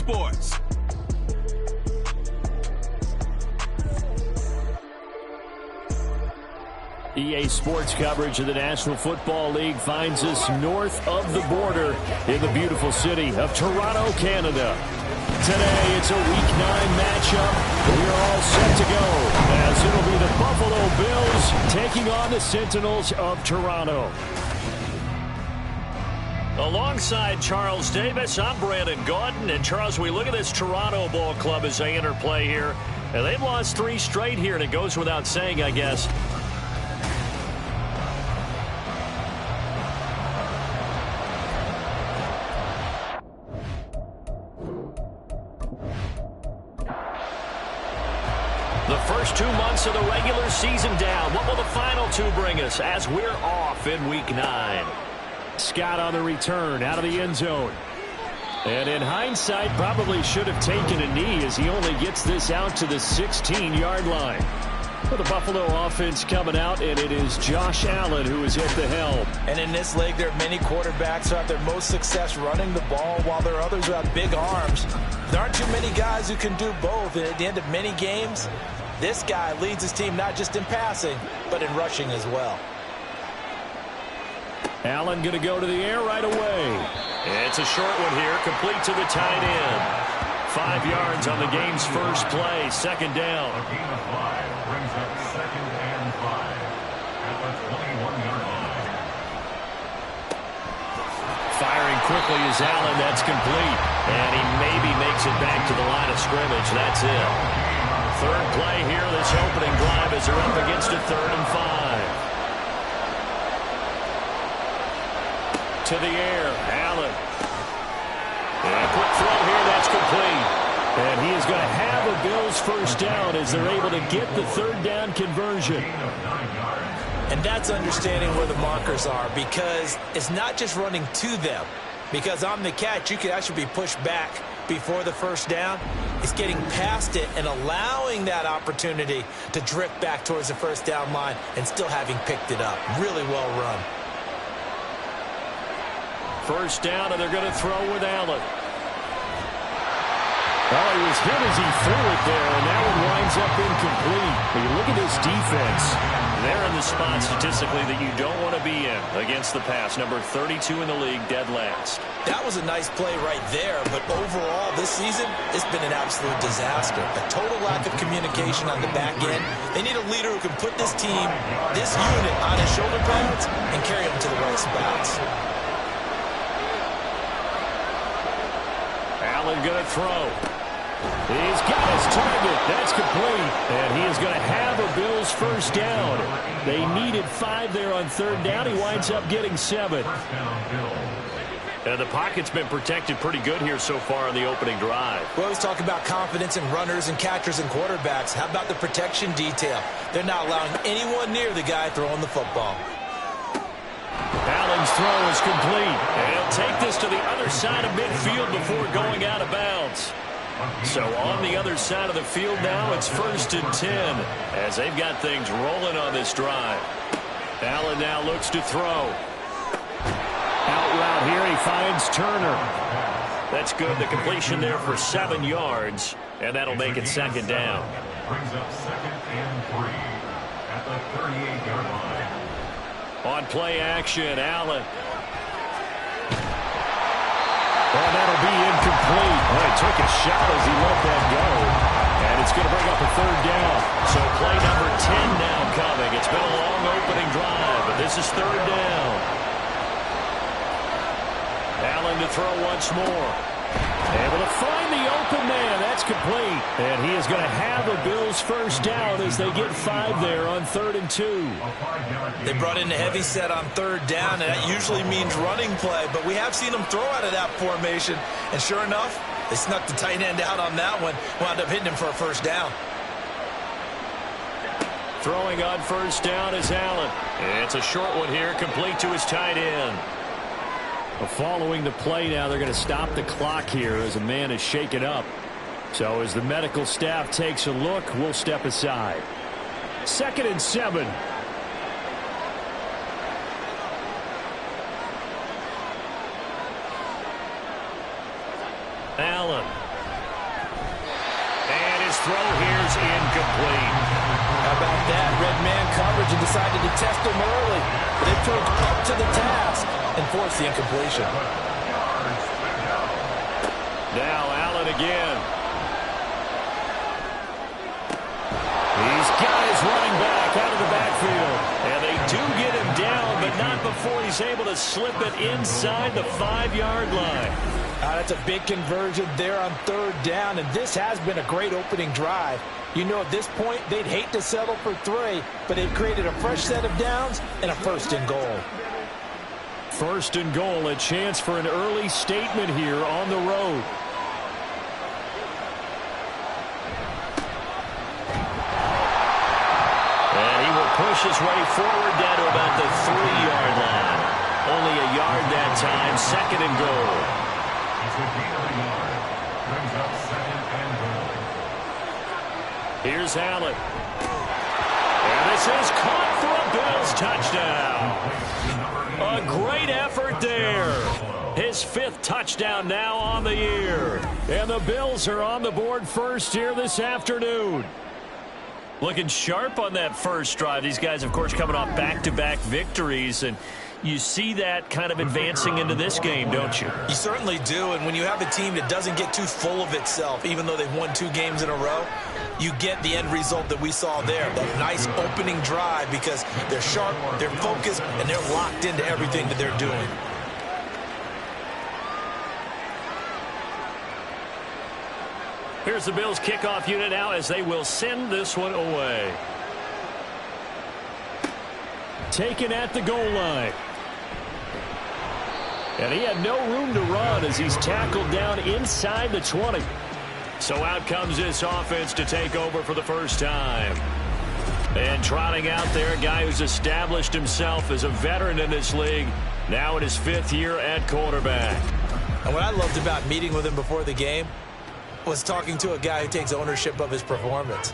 Sports. EA Sports coverage of the National Football League finds us north of the border in the beautiful city of Toronto, Canada. Today, it's a Week 9 matchup. We're all set to go as it'll be the Buffalo Bills taking on the Sentinels of Toronto. Alongside Charles Davis, I'm Brandon Gaudin. And Charles, we look at this Toronto ball club as they enter play here. And they've lost 3 straight here, and it goes without saying, I guess. The first 2 months of the regular season down. What will the final 2 bring us as we're off in Week 9? Scott on the return out of the end zone. And in hindsight, probably should have taken a knee as he only gets this out to the 16-yard line. For the Buffalo offense coming out, and it is Josh Allen who is at the helm. And in this league, there are many quarterbacks who have their most success running the ball, while there are others who have big arms. There aren't too many guys who can do both. And at the end of many games, this guy leads his team not just in passing, but in rushing as well. Allen going to go to the air right away. It's a short one here, complete to the tight end. 5 yards on the game's first play, second down. A gain of 5 brings up 2nd and 5 at the 21-yard line. Firing quickly is Allen. That's complete. And he maybe makes it back to the line of scrimmage. That's it. Third play here, this opening drive as they're up against a 3rd and 5. To the air, Allen. And a quick throw here, that's complete. And he is going to have a Bills first down as they're able to get the 3rd down conversion. And that's understanding where the markers are, because it's not just running to them. Because on the catch, you could actually be pushed back before the first down. It's getting past it and allowing that opportunity to drift back towards the first down line and still having picked it up. Really well run. First down, and they're going to throw with Allen. Oh, he was hit as he threw it there, and that one winds up incomplete. But you look at this defense. They're in the spot statistically that you don't want to be in against the pass. Number 32 in the league, dead last. That was a nice play right there, but overall this season, it's been an absolute disaster. A total lack of communication on the back end. They need a leader who can put this team, this unit, on his shoulder pads and carry them to the right spots. Allen going to throw. He's got his target. That's complete. And he is going to have a Bills first down. They needed 5 there on 3rd down. He winds up getting 7. And the pocket's been protected pretty good here so far on the opening drive. We always talk about confidence in runners and catchers and quarterbacks. How about the protection detail? They're not allowing anyone near the guy throwing the football. Allen's throw is complete. And he'll take this to the other side of midfield before going out of bounds. So on the other side of the field now, it's 1st and 10 as they've got things rolling on this drive. Allen now looks to throw. Out route here, he finds Turner. That's good. The completion there for 7 yards, and that'll make it 2nd down. Brings up 2nd and 3 at the 38-yard line. On play action, Allen. And that'll be incomplete. Well, he took a shot as he let that go. And it's going to bring up a 3rd down. So play number 10 now coming. It's been a long opening drive, but this is 3rd down. Allen to throw once more. Able to find the open man. That's complete. And he is going to have a Bills first down as they get 5 there on 3rd and 2. They brought in a heavy set on 3rd down, and that usually means running play. But we have seen them throw out of that formation. And sure enough, they snuck the tight end out on that one. Wound up hitting him for a first down. Throwing on first down is Allen. It's a short one here, complete to his tight end. Following the play now, they're going to stop the clock here as a man is shaken up. So as the medical staff takes a look, we'll step aside. 2nd and 7. Allen throw here's incomplete. How about that? Red man coverage and decided to test him early. But they proved up to the task and forced the incompletion. Now Allen again. He's got his running back out of the backfield. And they do get him down, but not before he's able to slip it inside the 5-yard line. That's a big conversion there on 3rd down, and this has been a great opening drive. You know, at this point, they'd hate to settle for 3, but they've created a fresh set of downs and a 1st and goal. 1st and goal, a chance for an early statement here on the road. And he will push his way forward down to about the 3-yard line. Only a yard that time, 2nd and goal. Here's Allen. And this is caught for a Bills touchdown. A great effort there. His 5th touchdown now on the year. And the Bills are on the board first here this afternoon. Looking sharp on that first drive. These guys, of course, coming off back-to-back victories, and you see that kind of advancing into this game, don't you? You certainly do, and when you have a team that doesn't get too full of itself, even though they've won 2 games in a row, you get the end result that we saw there, that nice opening drive, because they're sharp, they're focused, and they're locked into everything that they're doing. Here's the Bills kickoff unit now as they will send this one away. Taken at the goal line. And he had no room to run as he's tackled down inside the 20. So out comes this offense to take over for the first time. And trotting out there, a guy who's established himself as a veteran in this league, now in his 5th year at quarterback. And what I loved about meeting with him before the game was talking to a guy who takes ownership of his performance.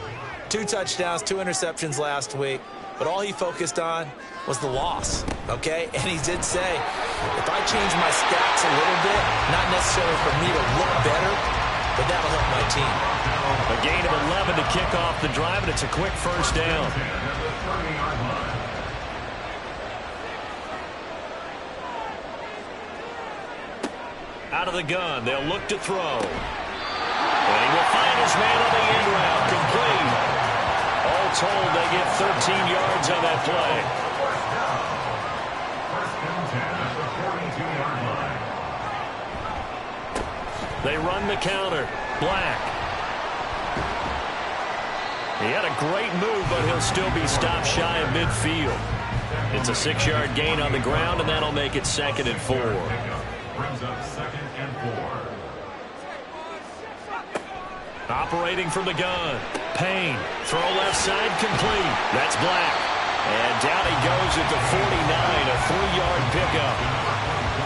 2 touchdowns, 2 interceptions last week, but all he focused on was the loss, okay? And he did say, if I change my stats a little bit, not necessarily for me to look better, but that'll help my team. A gain of 11 to kick off the drive, and it's a quick first down. Out of the gun, they'll look to throw. And he will find his man on the end route, complete. All told, they get 13 yards on that play. They run the counter. Black. He had a great move, but he'll still be stopped shy of midfield. It's a 6-yard gain on the ground, and that'll make it 2nd and 4. Brings up 2nd and 4. Operating from the gun. Payne. Throw left side complete. That's Black. And down he goes at the 49. A 3-yard pickup.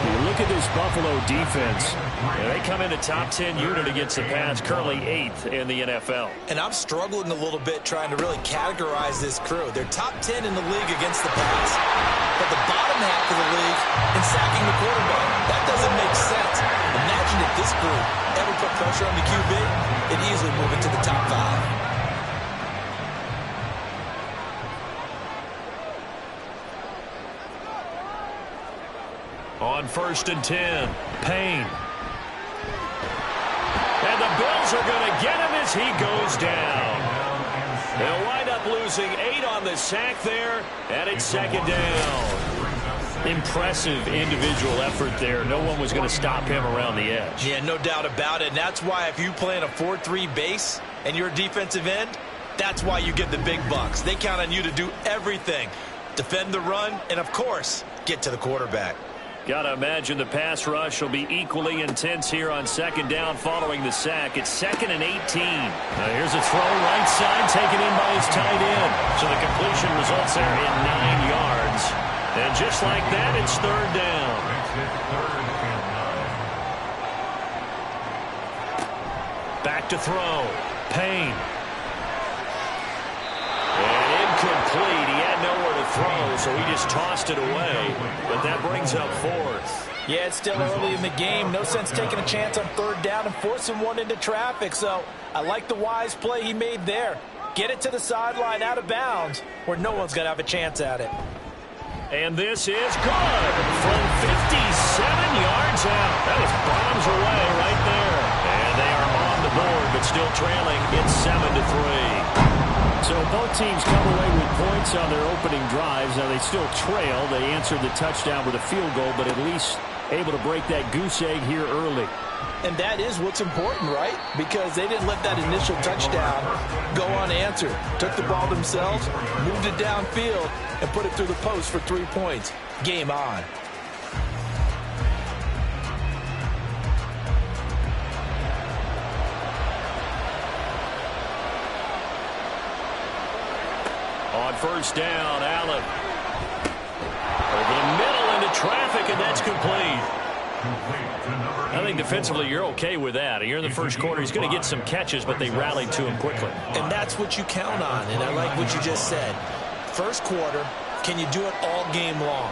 You look at this Buffalo defense. They come into top 10 unit against the pass, currently 8th in the NFL. And I'm struggling a little bit trying to really categorize this crew. They're top 10 in the league against the pass, but the bottom half of the league in sacking the quarterback. That doesn't make sense. Imagine if this group ever put pressure on the QB, it'd easily move into the top 5. On 1st and 10, Payne. And the Bills are going to get him as he goes down. They'll wind up losing 8 on the sack there, and it's 2nd down. Impressive individual effort there. No one was going to stop him around the edge. Yeah, no doubt about it. And that's why if you play in a 4-3 base and you're a defensive end, that's why you get the big bucks. They count on you to do everything. Defend the run and, of course, get to the quarterback. Got to imagine the pass rush will be equally intense here on 2nd down following the sack. It's 2nd and 18. Now here's a throw right side taken in by his tight end. So the completion results there in 9 yards. And just like that, it's 3rd down. Back to throw. Payne. And incomplete. He had nowhere to throw, so he just tossed it away. But that brings up 4th. Yeah, it's still early in the game. No sense taking a chance on third down and forcing one into traffic. So I like the wise play he made there. Get it to the sideline out of bounds where no one's going to have a chance at it. And this is good from 57 yards out. That was bombs away right there. And they are on the board, but still trailing. It's 7-3. So both teams come away with points on their opening drives. Now they still trail. They answered the touchdown with a field goal, but at least able to break that goose egg here early. And that is what's important, right? Because they didn't let that initial touchdown go unanswered. Took the ball themselves, moved it downfield, and put it through the post for 3 points. Game on. On first down, Allen. Over the middle into traffic, and that's complete. I think defensively you're okay with that. You're in the first quarter. He's going to get some catches, but they rallied to him quickly. And that's what you count on, and I like what you just said. First quarter, can you do it all game long?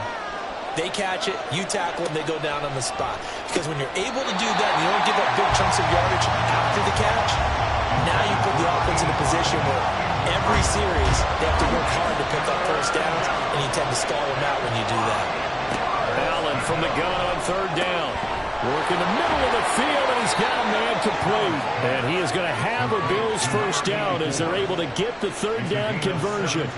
They catch it, you tackle it, and they go down on the spot. Because when you're able to do that and you don't give up big chunks of yardage after the catch, now you put the offense in a position where every series they have to work hard to pick up first downs, and you tend to stall them out when you do that. Allen from the gun on third down. Work in the middle of the field, and he's got a man complete. And he is going to have a Bills first down as they're able to get the third down conversion.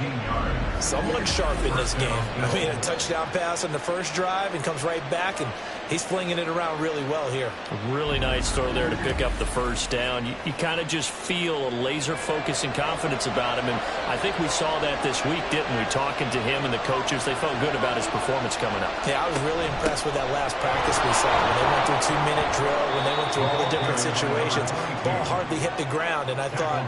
Someone sharp in this game. I mean, a touchdown pass on the first drive and comes right back, and he's flinging it around really well here. A really nice throw there to pick up the first down. You kind of just feel a laser focus and confidence about him, and I think we saw that this week, didn't we? Talking to him and the coaches, they felt good about his performance coming up. Yeah, I was really impressed with that last practice we saw. When they went through 2-minute drill, when they went through all the different situations, ball hardly hit the ground, and I thought,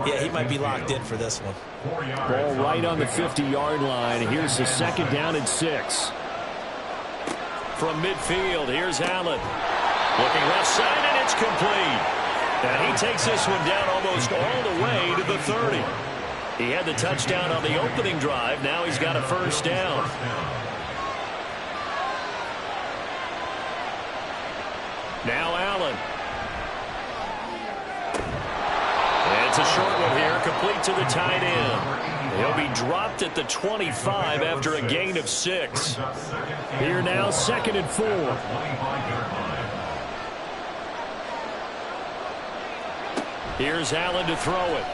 yeah, he might be locked in for this one. Ball right on the 50-yard line. Here's the second down and 6. From midfield, here's Allen. Looking left side, and it's complete. And he takes this one down almost all the way to the 30. He had the touchdown on the opening drive. Now he's got a first down. Now Allen. It's a short one here, complete to the tight end. He'll be dropped at the 25 after a gain of 6. Here now, 2nd and 4. Here's Allen to throw it.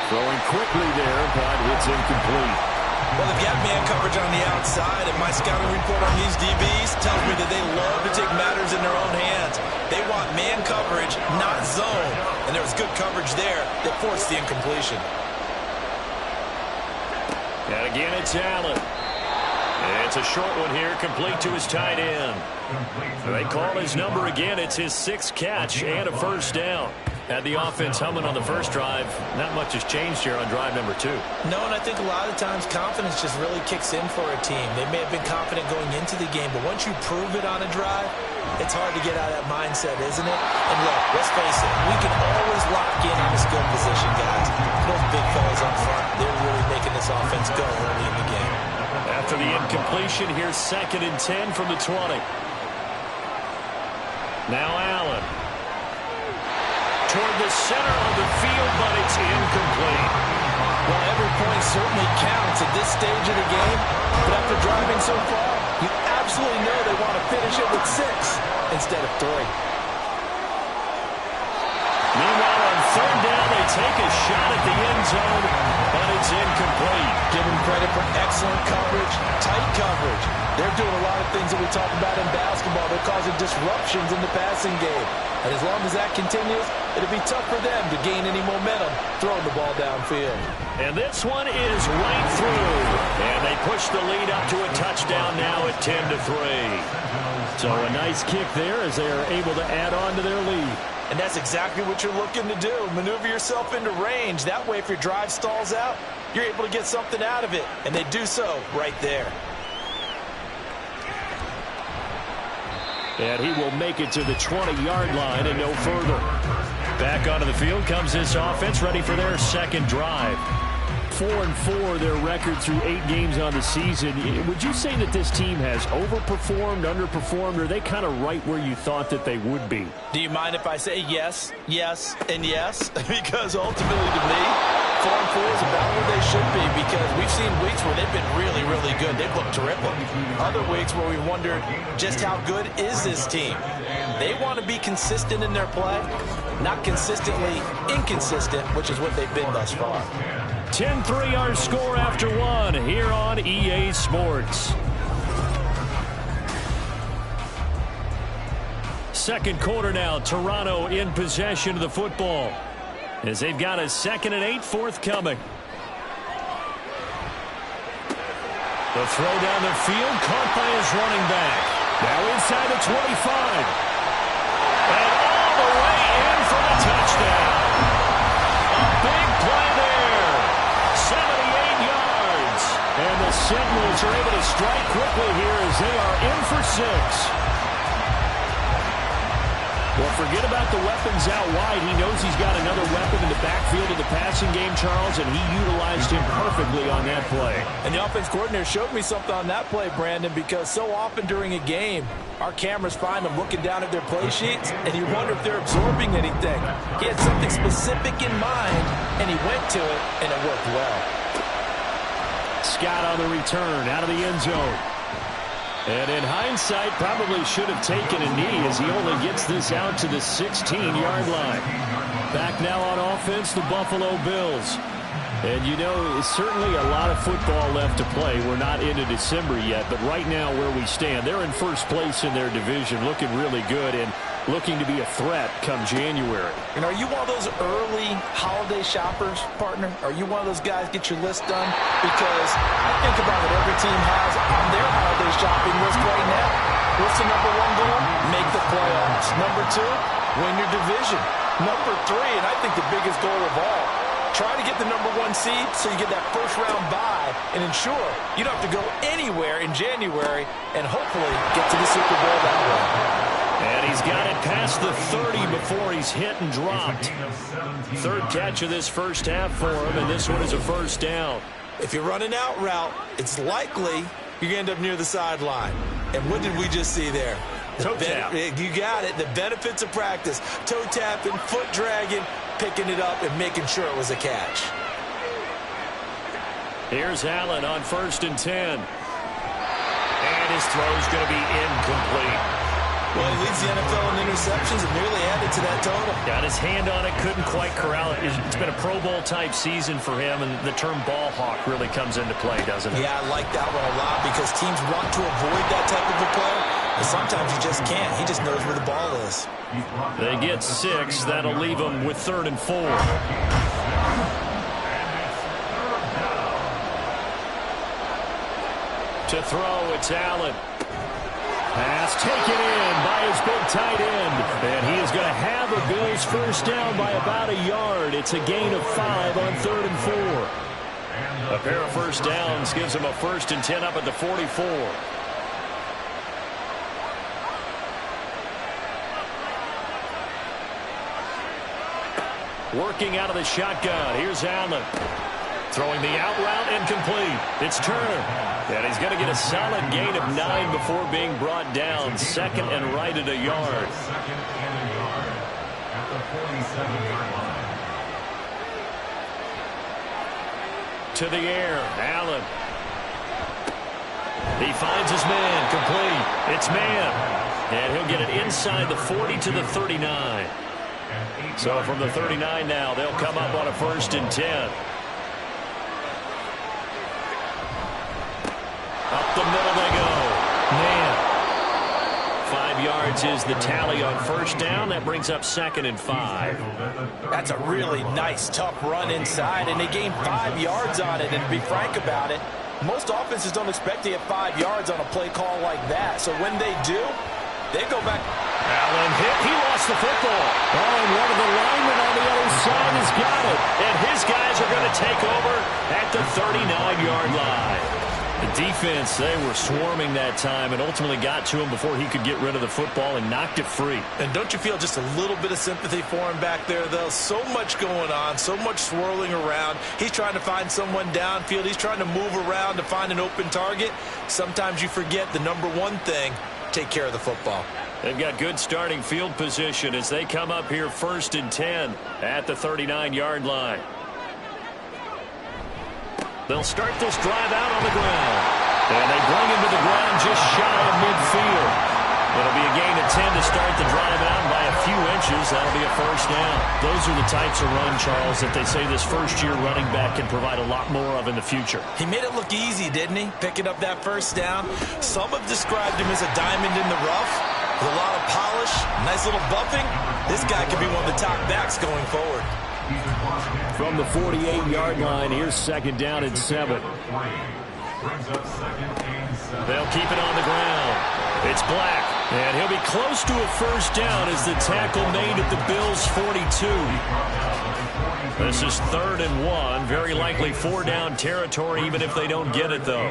Throwing quickly there, but it's incomplete. Well, if you have man coverage on the outside, and my scouting report on these DBs tells me that they love to take matters in their own hands. They want man coverage, not zone. And there was good coverage there that forced the incompletion. And again, it's Allen. It's a short one here, complete to his tight end. They call his number again. It's his 6th catch and a first down. Had the offense humming on the first drive. Not much has changed here on drive number 2. No, and I think a lot of times confidence just really kicks in for a team. They may have been confident going into the game, but once you prove it on a drive, it's hard to get out of that mindset, isn't it? And look, let's face it, we can always lock in on a skill position, guys. Those big fellas up front, they're really making this offense go early in the game. After the incompletion, here's 2nd and 10 from the 20. Now Allen. Toward the center of the field, but it's incomplete. Well, every point certainly counts at this stage of the game, but after driving so far, you absolutely know they want to finish it with 6 instead of 3. Meanwhile, on third down, they take a shot at the end zone, but it's incomplete. Give them credit for excellent coverage, tight coverage. They're doing a lot of things that we talk about in basketball. They're causing disruptions in the passing game. And as long as that continues, it'll be tough for them to gain any momentum throwing the ball downfield. And this one is right through. And they push the lead up to a touchdown now at 10-3. So a nice kick there as they are able to add on to their lead. And that's exactly what you're looking to do. Maneuver yourself into range. That way, if your drive stalls out, you're able to get something out of it. And they do so right there. And he will make it to the 20-yard line and no further. Back onto the field comes this offense, ready for their second drive. 4-4, their record through 8 games on the season. Would you say that this team has overperformed, underperformed, or are they kind of right where you thought that they would be? Do you mind if I say yes, yes, and yes? Because ultimately to me, 4-4 is about where they should be, because we've seen weeks where they've been really, really good. They've looked terrific. Other weeks where we wondered just how good is this team. They want to be consistent in their play, not consistently inconsistent, which is what they've been thus far. 10-3 our score after 1 here on EA Sports. Second quarter now, Toronto in possession of the football as they've got a 2nd and 8 forthcoming. The throw down the field, caught by his running back. Now inside the 25. And all the way in for the touchdown. A big play there. 78 yards. And the Sentinels are able to strike quickly here as they are in for 6. Well, forget about the weapons out wide. He knows he's got another weapon in the backfield of the passing game, Charles, and he utilized him perfectly on that play. And the offense coordinator showed me something on that play, Brandon, because so often during a game, our cameras find them looking down at their play sheets, and you wonder if they're absorbing anything. He had something specific in mind, and he went to it, and it worked well. Scott on the return, out of the end zone. And in hindsight, probably should have taken a knee as he only gets this out to the 16-yard line. Back now on offense, the Buffalo Bills. And, you know, certainly a lot of football left to play. We're not into December yet, but right now where we stand, they're in first place in their division, looking really good and looking to be a threat come January. And are you one of those early holiday shoppers, partner? Are you one of those guys get your list done? Because I think about what every team has on their holiday shopping list right now. What's the number 1 goal? Make the playoffs. Number 2, win your division. Number 3, and I think the biggest goal of all, try to get the number 1 seed so you get that first-round bye and ensure you don't have to go anywhere in January and hopefully get to the Super Bowl that way. And he's got it past the 30 before he's hit and dropped. Third catch of this first half for him, and this one is a first down. If you're running out route, it's likely you're going to end up near the sideline. And what did we just see there? Toe tap. You got it. The benefits of practice. Toe tapping, foot dragging, picking it up, and making sure it was a catch. Here's Allen on 1st and 10. And his throw's going to be incomplete. Well, he leads the NFL in interceptions and nearly added to that total. Got his hand on it, couldn't quite corral it. It's been a Pro Bowl-type season for him, and the term ball hawk really comes into play, doesn't it? Yeah, I like that one a lot because teams want to avoid that type of a play, but sometimes you just can't. He just knows where the ball is. They get 6. That'll leave them with 3rd and 4. To throw, it's Allen. Pass taken in by his big tight end. And he is going to have the Bills first down by about a yard. It's a gain of 5 on 3rd and 4. A pair of first downs gives him a 1st and 10 up at the 44. Working out of the shotgun. Here's Allen. Throwing the out route incomplete. It's Turner. And he's going to get a solid gain of 9 before being brought down. 2nd and right at a yard. 2nd and a yard at the 47-yard line. To the air. Allen. He finds his man. Complete. It's man. And he'll get it inside the 40 to the 39. So from the 39 now, they'll come up on a 1st and 10. Up the middle they go. Man. 5 yards is the tally on first down. That brings up 2nd and 5. That's a really nice, tough run inside, and they gained 5 yards on it. And to be frank about it, most offenses don't expect to get 5 yards on a play call like that. So when they do, they go back. Allen hit. He lost the football. Oh, and one of the linemen on the other side has got it. And his guys are going to take over at the 39-yard line. The defense, they were swarming that time and ultimately got to him before he could get rid of the football and knocked it free. And don't you feel just a little bit of sympathy for him back there, though? So much going on, so much swirling around. He's trying to find someone downfield. He's trying to move around to find an open target. Sometimes you forget the number one thing, take care of the football. They've got good starting field position as they come up here 1st and 10 at the 39-yard line. They'll start this drive out on the ground. And they bring him to the ground just shy of midfield. It'll be a gain of 10 to start the drive out by a few inches. That'll be a first down. Those are the types of run, Charles, that they say this first-year running back can provide a lot more of in the future. He made it look easy, didn't he? Picking up that first down. Some have described him as a diamond in the rough with a lot of polish, nice little buffing. This guy could be one of the top backs going forward. From the 48-yard line, here's 2nd down and 7. They'll keep it on the ground. It's Black, and he'll be close to a first down as the tackle made at the Bills' 42. This is 3rd and 1, very likely 4-down territory, even if they don't get it, though.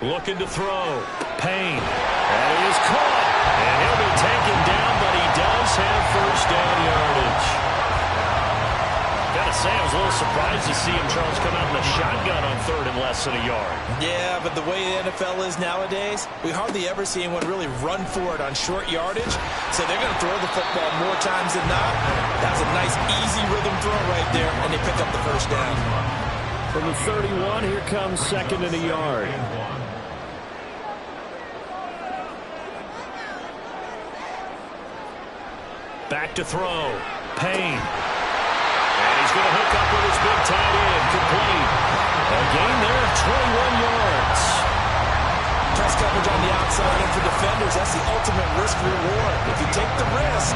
Looking to throw. Payne. And he is caught. And he'll be taken down, but he does have first down yardage. Gotta say, I was a little surprised to see him, Charles, come out in the shotgun on 3rd and less than a yard. Yeah, but the way the NFL is nowadays, we hardly ever see anyone really run for it on short yardage. So they're going to throw the football more times than not. That's a nice, easy rhythm throw right there, and they pick up the first down. From the 31, here comes 2nd and a yard. Back to throw. Payne. And he's going to hook up with his big tight end. Complete. A gain there of 21 yards. Press coverage on the outside, and for defenders, that's the ultimate risk reward. If you take the risk,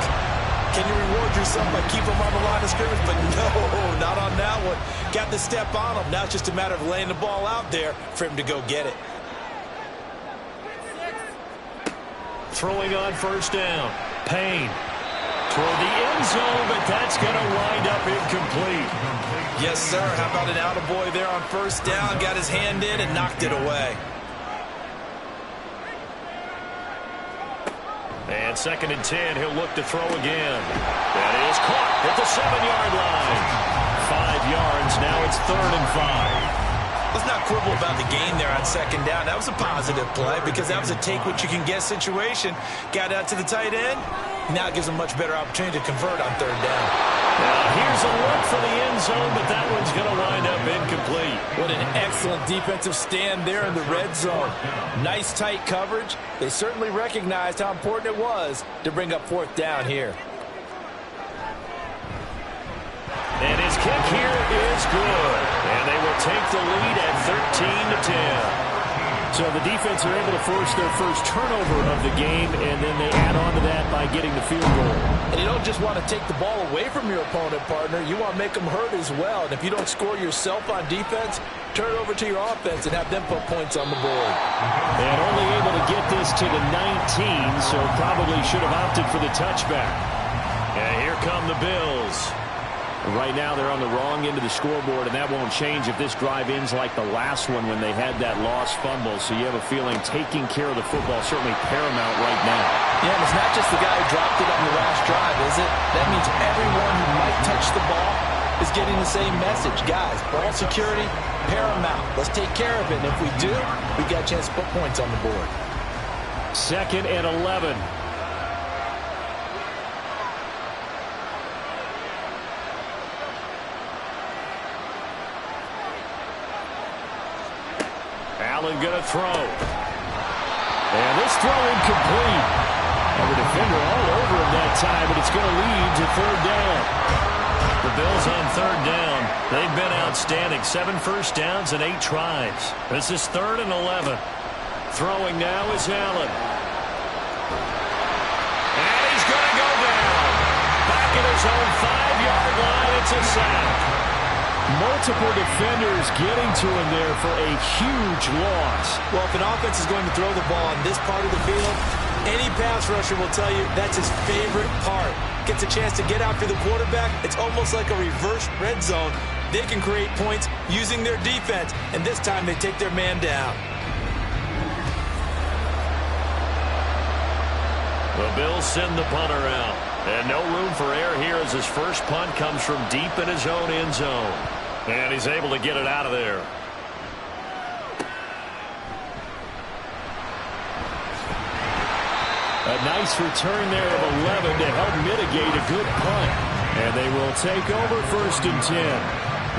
can you reward yourself by keeping them on the line of scrimmage? But no, not on that one. Got the step on him. Now it's just a matter of laying the ball out there for him to go get it. Throwing on first down. Payne. Toward the end zone, but that's going to wind up incomplete. Yes, sir. How about an attaboy there on first down? Got his hand in and knocked it away. And 2nd and 10, he'll look to throw again. That is caught at the 7-yard line. 5 yards, now it's 3rd and 5. Let's not quibble about the gain there on 2nd down. That was a positive play because that was a take-what-you-can-get situation. Got out to the tight end. Now it gives them a much better opportunity to convert on 3rd down. Now here's a look for the end zone, but that one's going to wind up incomplete. What an excellent defensive stand there in the red zone. Nice tight coverage. They certainly recognized how important it was to bring up 4th down here. And his kick here is good. And they will take the lead at 13-10. So the defense are able to force their first turnover of the game, and then they add on to that by getting the field goal. And you don't just want to take the ball away from your opponent, partner. You want to make them hurt as well. And if you don't score yourself on defense, turn it over to your offense and have them put points on the board. And only able to get this to the 19, so probably should have opted for the touchback. And here come the Bills. Right now they're on the wrong end of the scoreboard, and that won't change if this drive ends like the last one when they had that lost fumble. So you have a feeling taking care of the football is certainly paramount right now. Yeah, and it's not just the guy who dropped it on the last drive, is it? That means everyone who might touch the ball is getting the same message. Guys, ball security, paramount. Let's take care of it, and if we do, we've got a chance to put points on the board. 2nd and 11. Allen going to throw. And this throw incomplete. And the defender all over him that time, but it's going to lead to 3rd down. The Bills on 3rd down. They've been outstanding. 7 first downs and 8 tries. This is 3rd and 11. Throwing now is Allen. And he's going to go down. Back at his own 5-yard line. It's a sack. Multiple defenders getting to him there for a huge loss. Well, if an offense is going to throw the ball on this part of the field, any pass rusher will tell you that's his favorite part. gets a chance to get after the quarterback, it's almost like a reverse red zone. They can create points using their defense, and this time they take their man down. The Bills send the punter out. And no room for error here as his first punt comes from deep in his own end zone. And he's able to get it out of there. A nice return there of 11 to help mitigate a good punt. And they will take over 1st and 10.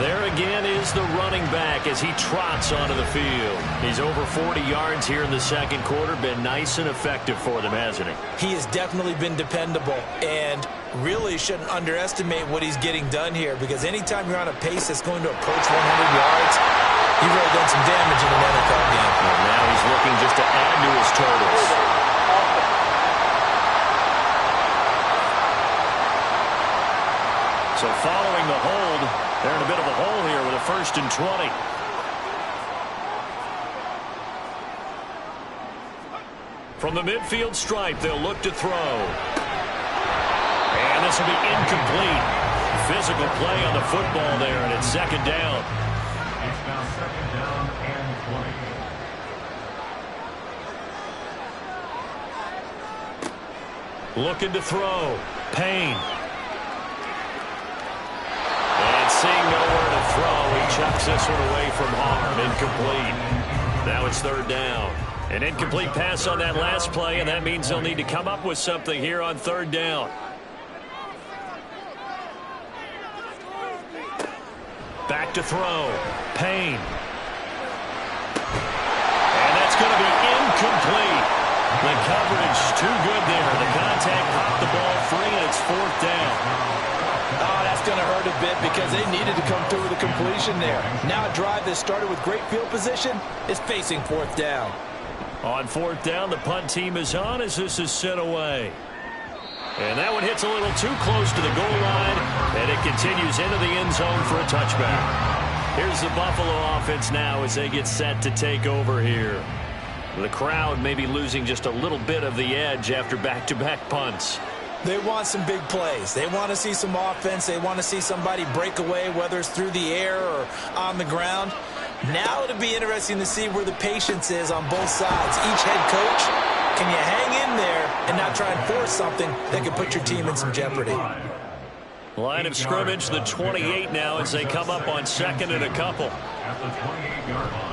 There again is the running back as he trots onto the field. He's over 40 yards here in the second quarter. Been nice and effective for them, hasn't he? He has definitely been dependable and really shouldn't underestimate what he's getting done here, because anytime you're on a pace that's going to approach 100 yards, you've really done some damage in an NFL game. And now he's looking just to add to his totals. So following the hold, they're in a bit of a hole here with a 1st and 20. From the midfield stripe, they'll look to throw. And this will be incomplete. Physical play on the football there, and it's 2nd down. It's now 2nd down and 20. Looking to throw. Payne. And seeing nowhere to throw, he chucks this one away from harm. Incomplete. Now it's 3rd down. An incomplete pass on that last play, and that means they'll need to come up with something here on 3rd down. Back to throw. Payne. And that's going to be incomplete. The coverage too good there. The contact popped the ball free, and it's 4th down. Oh, that's going to hurt a bit because they needed to come through with a completion there. Now a drive that started with great field position is facing 4th down. On 4th down, the punt team is on as this is sent away. And that one hits a little too close to the goal line, and it continues into the end zone for a touchback. Here's the Buffalo offense now as they get set to take over here. The crowd may be losing just a little bit of the edge after back-to-back punts. They want some big plays. They want to see some offense. They want to see somebody break away, whether it's through the air or on the ground. Now it'll be interesting to see where the patience is on both sides. Each head coach, can you hang in there and not try and force something that could put your team in some jeopardy? Line of scrimmage, the 28 now as they come up on 2nd and a couple. At the 28-yard line.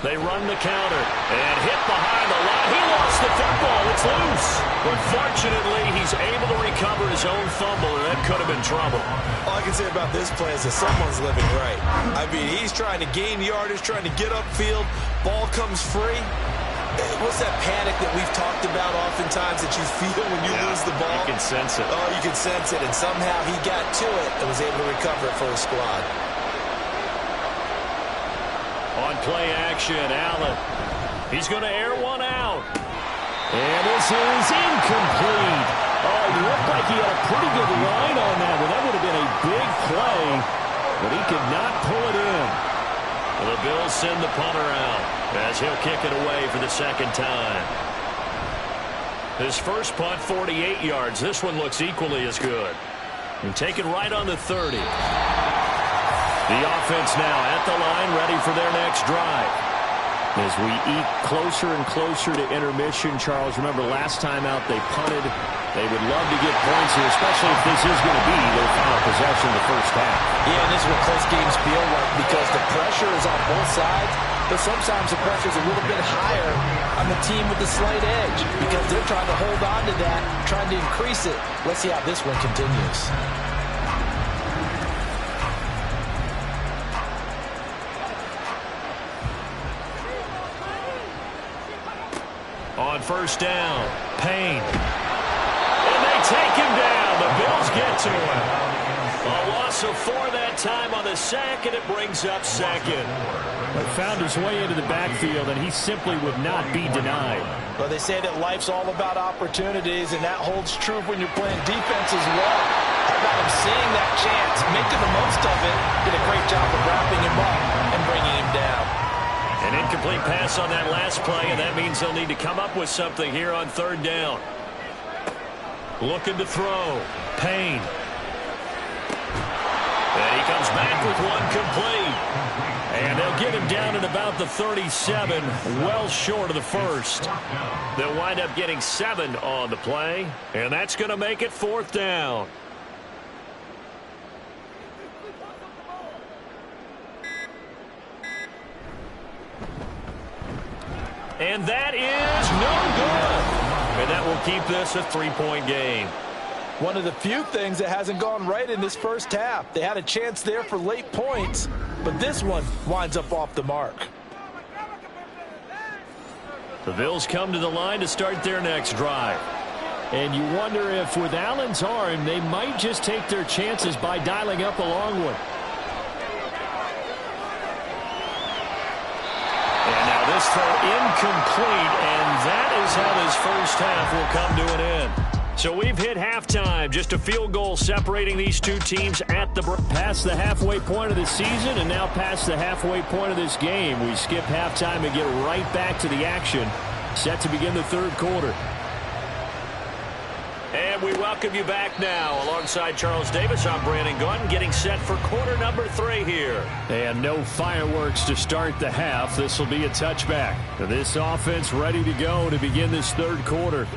They run the counter and hit behind the line. He lost the football. It's loose. But fortunately, he's able to recover his own fumble, and that could have been trouble. All I can say about this play is that someone's living right. I mean, he's trying to gain yardage, trying to get upfield. Ball comes free. What's that panic that we've talked about oftentimes that you feel when you lose the ball? You can sense it. Oh, you can sense it. And somehow he got to it and was able to recover it for his squad. On play action, Allen. He's going to air one out. And this is incomplete. Oh, it looked like he had a pretty good line on that one. That would have been a big play, but he could not pull it in. Well, the Bills send the punter out as he'll kick it away for the 2nd time. His first punt, 48 yards. This one looks equally as good. And taken right on the 30. The offense now at the line, ready for their next drive. As we eat closer and closer to intermission, Charles, remember last time out they punted. They would love to get points here, especially if this is going to be their final possession of the first half. Yeah, and this is what close games feel like because the pressure is on both sides, but sometimes the pressure is a little bit higher on the team with the slight edge because they're trying to hold on to that, trying to increase it. Let's see how this one continues. On 1st down, Payne. And they take him down. The Bills get to him. A loss of 4 that time on the sack, and it brings up 2nd. But found his way into the backfield, and he simply would not be denied. Well, they say that life's all about opportunities, and that holds true when you're playing defense as well. How about him seeing that chance, making the most of it, did a great job of wrapping him up and bringing him down. An incomplete pass on that last play, and that means they'll need to come up with something here on 3rd down. Looking to throw. Payne. And he comes back with one complete. And they'll get him down at about the 37, well short of the first. They'll wind up getting 7 on the play, and that's going to make it 4th down. And that is no good. And that will keep this a 3-point game. One of the few things that hasn't gone right in this first half. They had a chance there for late points, but this one winds up off the mark. The Bills come to the line to start their next drive. And you wonder if with Allen's arm, they might just take their chances by dialing up a long one. And now this throw incomplete, and that is how this first half will come to an end. So we've hit halftime. Just a field goal separating these two teams at the past the halfway point of the season and now past the halfway point of this game. We skip halftime and get right back to the action. Set to begin the third quarter. And we welcome you back now. Alongside Charles Davis, I'm Brandon Gunn, getting set for quarter number 3 here. And no fireworks to start the half. This will be a touchback. This offense ready to go to begin this third quarter.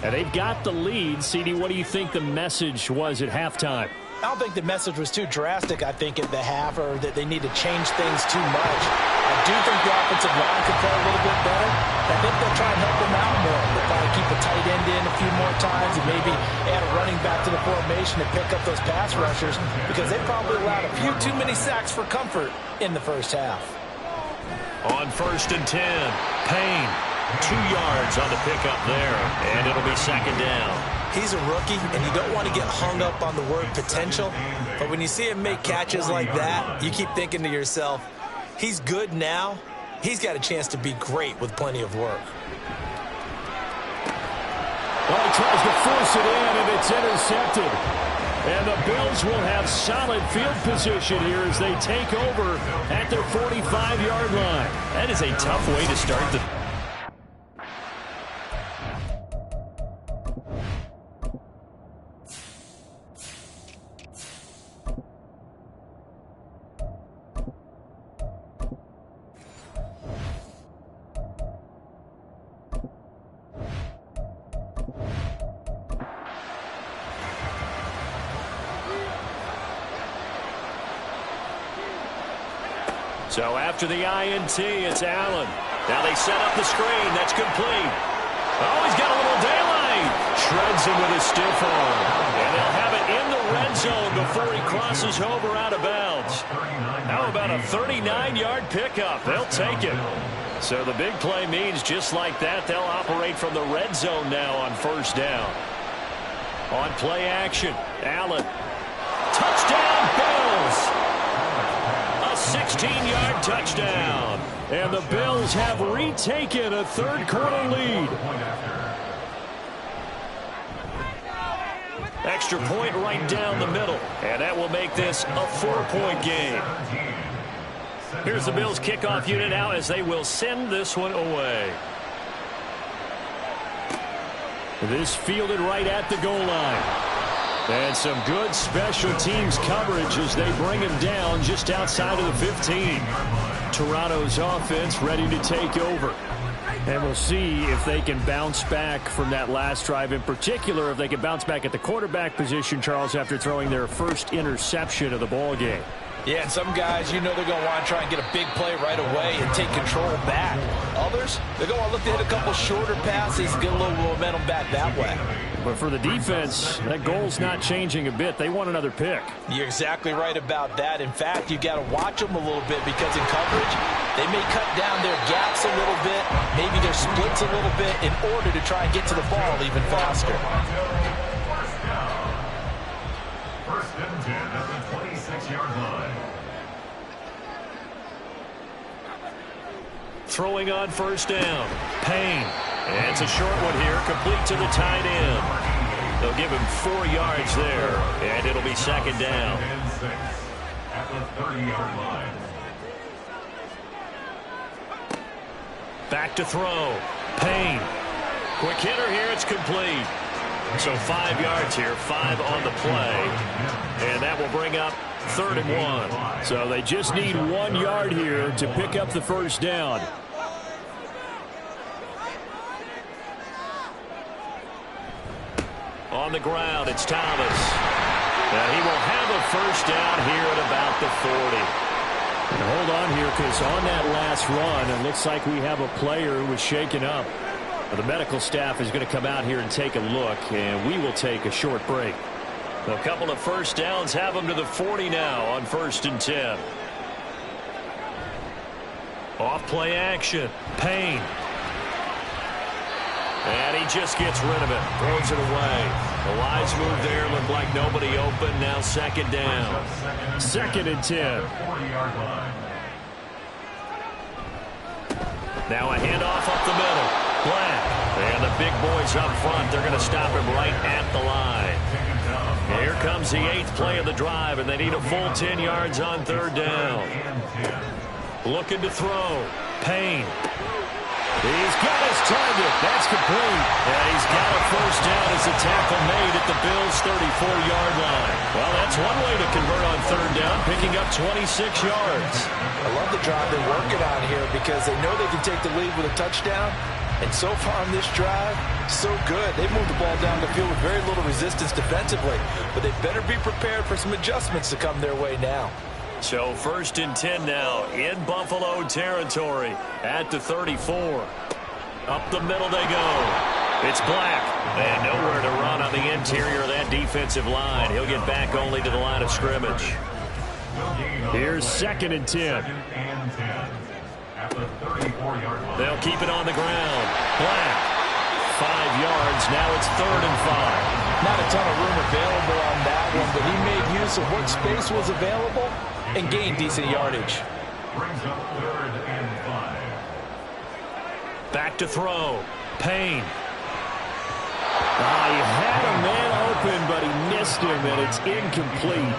And they've got the lead. CD, what do you think the message was at halftime? I don't think the message was too drastic, I think, at the half, or that they need to change things too much. I do think the offensive line could play a little bit better. I think they'll try and help them out more. They'll probably keep a tight end in a few more times and maybe add a running back to the formation to pick up those pass rushers, because they probably allowed a few too many sacks for comfort in the first half. On 1st and 10, Payne. 2 yards on the pickup there, and it'll be 2nd down. He's a rookie, and you don't want to get hung up on the word potential, but when you see him make catches like that, you keep thinking to yourself, he's good now. He's got a chance to be great with plenty of work. Well, he tries to force it in, and it's intercepted. And the Bills will have solid field position here as they take over at their 45-yard line. That is a tough way to start the... So after the INT, it's Allen. Now they set up the screen. That's complete. Oh, he's got a little daylight. Shreds him with a stiff arm. And they'll have it in the red zone before he crosses over out of bounds. How about a 39-yard pickup? They'll take it. So the big play means just like that, they'll operate from the red zone now on 1st down. On play action, Allen. Touchdown, Bills! 16-yard touchdown. And the Bills have retaken a third quarter lead. Extra point right down the middle. And that will make this a 4-point game. Here's the Bills kickoff unit now as they will send this one away. This fielded right at the goal line. And some good special teams coverage as they bring him down just outside of the 15. Toronto's offense ready to take over. And we'll see if they can bounce back from that last drive. In particular, if they can bounce back at the quarterback position, Charles, after throwing their first interception of the ball game. Yeah, and some guys, you know they're going to want to try and get a big play right away and take control back. Others, they're going to look to hit a couple shorter passes, get a little momentum back that way. But for the defense, that goal's not changing a bit. They want another pick. You're exactly right about that. In fact, you got to watch them a little bit because in coverage, they may cut down their gaps a little bit, maybe their splits a little bit in order to try and get to the ball even faster. 1st and 10 at the 26-yard line. Throwing on 1st down, Payne. And it's a short one here, complete to the tight end. They'll give him 4 yards there, and it'll be 2nd down. At the 30-yard line. Back to throw, Payne. Quick hitter here, it's complete. So 5 yards here, 5 on the play. And that will bring up 3rd and 1. So they just need 1 yard here to pick up the first down. On the ground, it's Thomas. And he will have a first down here at about the 40. And hold on here, because on that last run, it looks like we have a player who was shaken up. The medical staff is going to come out here and take a look, and we will take a short break. A couple of first downs have them to the 40 now on 1st and 10. Off play action. Payne. And he just gets rid of it. Throws it away. The wise move there. Looked like nobody open. Now 2nd down. 2nd and 10. Now a handoff up the middle. Black. And the big boys up front. They're going to stop him right at the line. Here comes the 8th play of the drive, and they need a full 10 yards on 3rd down. Looking to throw. Payne. He's got his target. That's complete. And he's got a first down as the tackle made at the Bills' 34-yard line. Well, that's one way to convert on 3rd down, picking up 26 yards. I love the drive they're working on here because they know they can take the lead with a touchdown. And so far on this drive, so good. They've moved the ball down the field with very little resistance defensively. But they better be prepared for some adjustments to come their way now. So 1st and 10 now in Buffalo territory at the 34. Up the middle they go. It's Black. And nowhere to run on the interior of that defensive line. He'll get back only to the line of scrimmage. Here's 2nd and 10. They'll keep it on the ground. Black. 5 yards. Now it's 3rd and 5. Not a ton of room available on that one, but he made use of what space was available and gained decent yardage. Brings up 3rd and 5. Back to throw. Payne. He had a man open, but he missed him, and it's incomplete.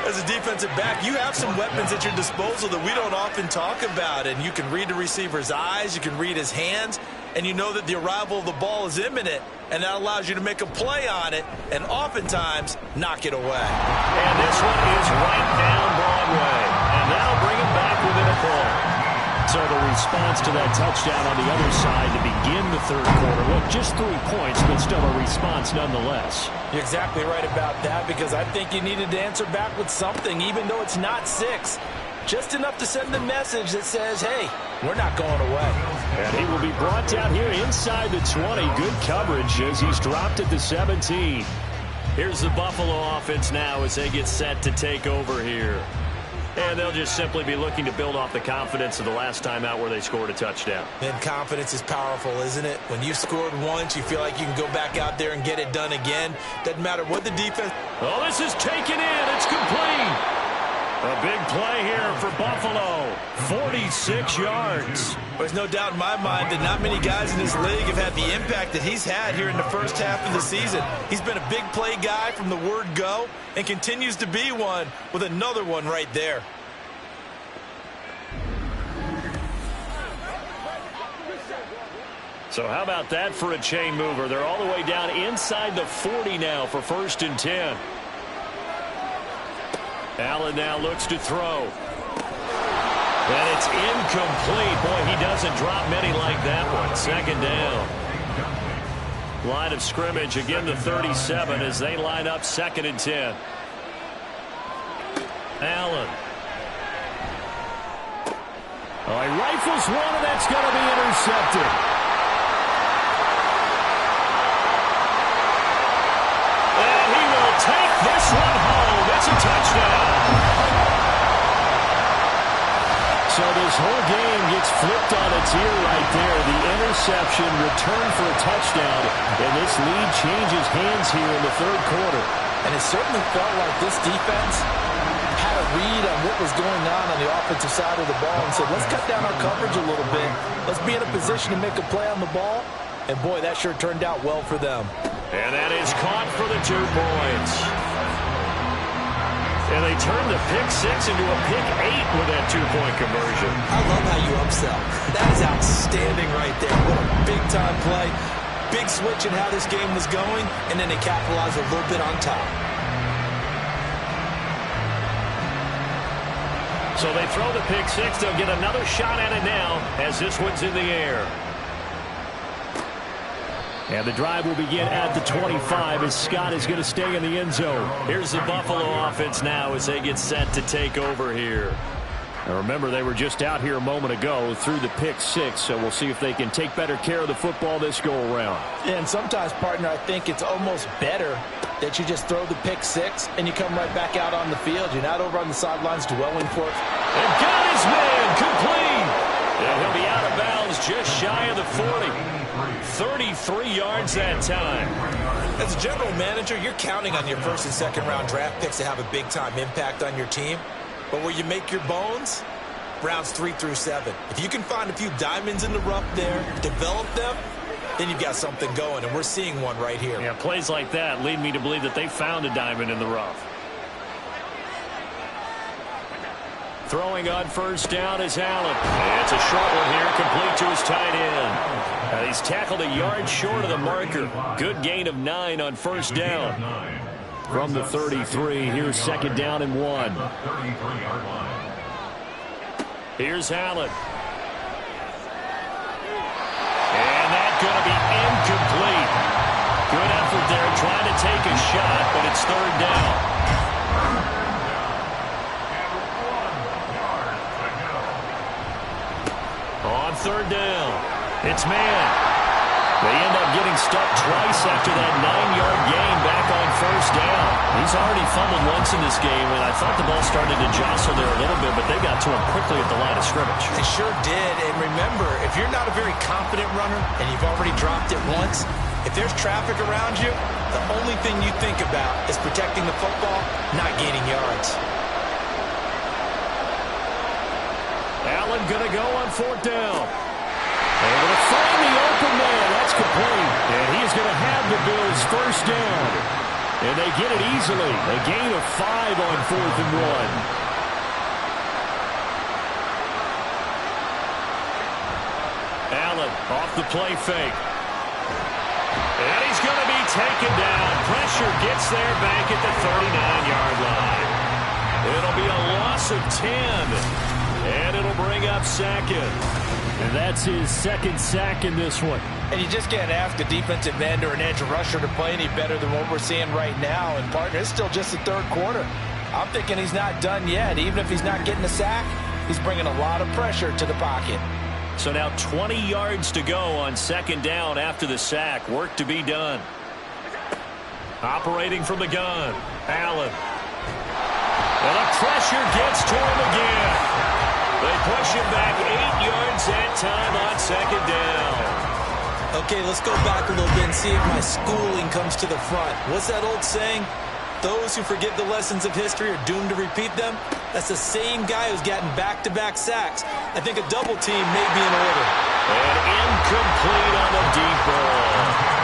As a defensive back, you have some weapons at your disposal that we don't often talk about, and you can read the receiver's eyes, you can read his hands, and you know that the arrival of the ball is imminent, and that allows you to make a play on it and oftentimes knock it away. And this one is right down Broadway, and that'll bring him back within a point. So the response to that touchdown on the other side to begin the 3rd quarter. Look, just 3 points, but still a response nonetheless. You're exactly right about that, because I think you needed to answer back with something, even though it's not 6. Just enough to send the message that says, hey, we're not going away. And he will be brought down here inside the 20. Good coverage as he's dropped at the 17. Here's the Buffalo offense now as they get set to take over here. And they'll just simply be looking to build off the confidence of the last time out where they scored a touchdown. And confidence is powerful, isn't it? When you've scored once, you feel like you can go back out there and get it done again. Doesn't matter what the defense... Oh, this is taken in. It's complete. A big play here for Buffalo. 46 yards. There's no doubt in my mind that not many guys in this league have had the impact that he's had here in the first half of the season. He's been a big play guy from the word go and continues to be one with another one right there. So how about that for a chain mover? They're all the way down inside the 40 now for 1st and 10. Allen now looks to throw. And it's incomplete. Boy, he doesn't drop many like that one. 2nd down. Line of scrimmage, again the 37 as they line up 2nd and 10. Allen. Oh, he rifles one, and that's going to be intercepted. And he will take this one home. It's a touchdown. So this whole game gets flipped on its ear right there. The interception, return for a touchdown, and this lead changes hands here in the 3rd quarter. And it certainly felt like this defense had a read on what was going on the offensive side of the ball and said, let's cut down our coverage a little bit. Let's be in a position to make a play on the ball. And, boy, that sure turned out well for them. And that is caught for the 2 points. And they turn the pick 6 into a pick 8 with that 2-point conversion. I love how you upsell. That is outstanding right there. What a big-time play. big switch in how this game was going, and then they capitalized a little bit on top. So they throw the pick six. They'll get another shot at it now as this one's in the air. And the drive will begin at the 25 as Scott is going to stay in the end zone. Here's the Buffalo offense now as they get set to take over here. Now remember, they were just out here a moment ago through the pick six, so we'll see if they can take better care of the football this go-around. And sometimes, partner, I think it's almost better that you just throw the pick six and you come right back out on the field. You're not over on the sidelines dwelling for it. And got his man complete. And he'll be out of bounds just shy of the 40. 33 yards that time. As a general manager, you're counting on your first and second round draft picks to have a big-time impact on your team. But where you make your bones, rounds 3 through 7. If you can find a few diamonds in the rough there, develop them, then you've got something going, and we're seeing one right here. Yeah, plays like that lead me to believe that they found a diamond in the rough. Throwing on first down is Allen. It's a short one here, complete to his tight end. He's tackled a yard short of the marker. Good gain of 9 on first down. From the 33, here's second down and 1. Here's Allen. And that's going to be incomplete. Good effort there trying to take a shot, but it's third down. On third down, it's man. They end up getting stuck twice after that 9-yard gain back on first down. He's already fumbled once in this game, and I thought the ball started to jostle there a little bit, but they got to him quickly at the line of scrimmage. They sure did, and remember, if you're not a very confident runner and you've already dropped it once, if there's traffic around you, the only thing you think about is protecting the football, not gaining yards. Allen going to go on fourth down. Able to find the open man. That's complete. And he's going to have the Bills first down. And they get it easily. A gain of 5 on 4th and 1. Allen off the play fake. And he's going to be taken down. Pressure gets there back at the 39-yard line. It'll be a loss of 10. And it'll bring up second. And that's his second sack in this one. And you just can't ask a defensive end or an edge rusher to play any better than what we're seeing right now. And, partner, it's still just the third quarter. I'm thinking he's not done yet. Even if he's not getting a sack, he's bringing a lot of pressure to the pocket. So now 20 yards to go on second down after the sack. Work to be done. Operating from the gun, Allen. And the pressure gets to him again. They push him back 8 yards that time on second down. Okay, let's go back a little bit and see if my schooling comes to the front. What's that old saying? Those who forget the lessons of history are doomed to repeat them. That's the same guy who's gotten back-to-back sacks. I think a double team may be in order. And incomplete on the deep ball.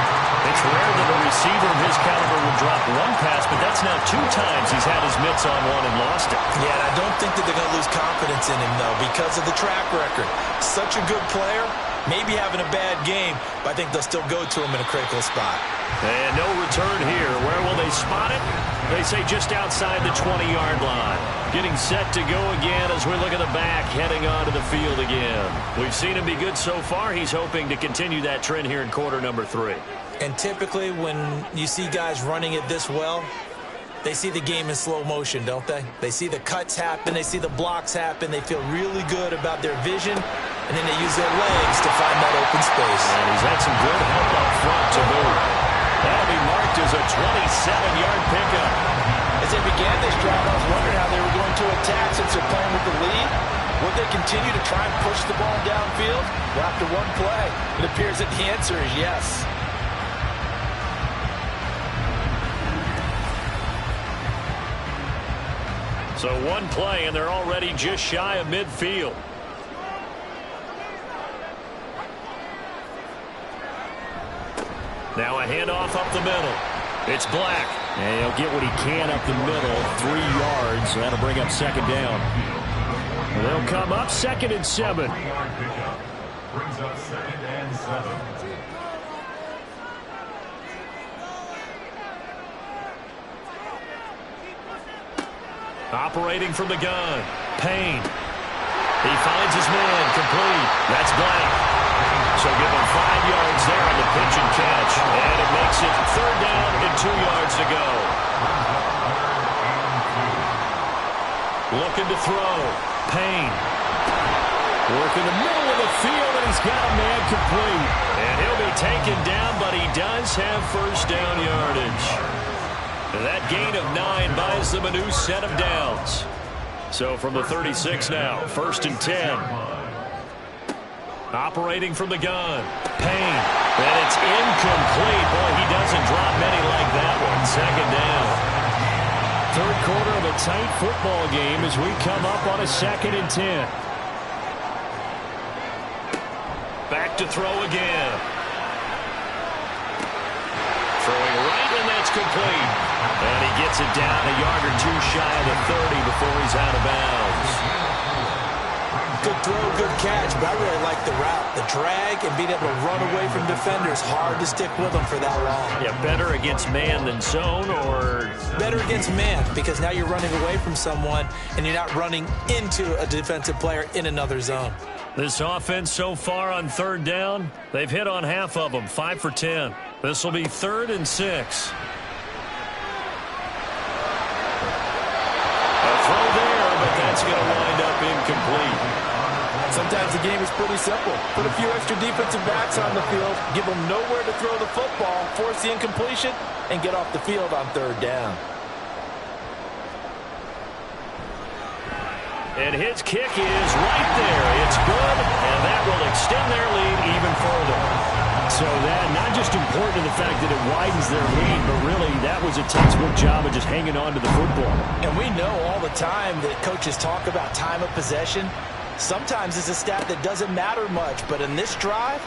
It's rare that a receiver of his caliber would drop one pass, but that's now 2 times he's had his mitts on one and lost it. Yeah, and I don't think that they're going to lose confidence in him, though, because of the track record. Such a good player, maybe having a bad game, but I think they'll still go to him in a critical spot. And no return here. Where will they spot it? They say just outside the 20-yard line. Getting set to go again as we look at the back, heading onto the field again. We've seen him be good so far. He's hoping to continue that trend here in quarter number 3. And typically when you see guys running it this well, they see the game in slow motion, don't they? They see the cuts happen. They see the blocks happen. They feel really good about their vision, and then they use their legs to find that open space. And he's had some good help up front to move. That'll be marked as a 27-yard pickup. As they began this drive, I was wondering how they were going to attack since they're playing with the lead. Would they continue to try and push the ball downfield? Well, after one play, it appears that the answer is yes. So one play, and they're already just shy of midfield. Now a handoff up the middle. It's Black. And he'll get what he can up the middle, 3 yards. So that'll bring up second down. They'll come up second and 7. Brings up second and 7. Operating from the gun. Payne. He finds his man. Complete. That's blank. So give him 5 yards there on the pitch and catch. And it makes it 3rd down and 2 yards to go. Looking to throw. Payne. Working the middle of the field, and he's got a man complete. And he'll be taken down, but he does have 1st down yardage. That gain of 9 buys them a new set of downs. So from the 36 now, 1st and 10. Operating from the gun. Payne. And it's incomplete. Boy, he doesn't drop many like that one. 2nd down. 3rd quarter of a tight football game as we come up on a 2nd and 10. Back to throw again. Throwing right, and that's complete. And he gets it down a yard or 2 shy of the 30 before he's out of bounds. Good throw, good catch, but I really like the route. The drag and being able to run away from defenders, hard to stick with them for that long. Yeah, better against man than zone, or? Better against man, because now you're running away from someone and you're not running into a defensive player in another zone. This offense so far on 3rd down, they've hit on half of them, 5 for 10. This will be 3rd and 6. A throw there, but that's going to wind up incomplete. Sometimes the game is pretty simple. Put a few extra defensive backs on the field, give them nowhere to throw the football, force the incompletion, and get off the field on 3rd down. And his kick is right there. It's good, and that will extend their lead even further. So that not just important in the fact that it widens their lead, but really that was a textbook job of just hanging on to the football. And we know all the time that coaches talk about time of possession. Sometimes it's a stat that doesn't matter much, but in this drive,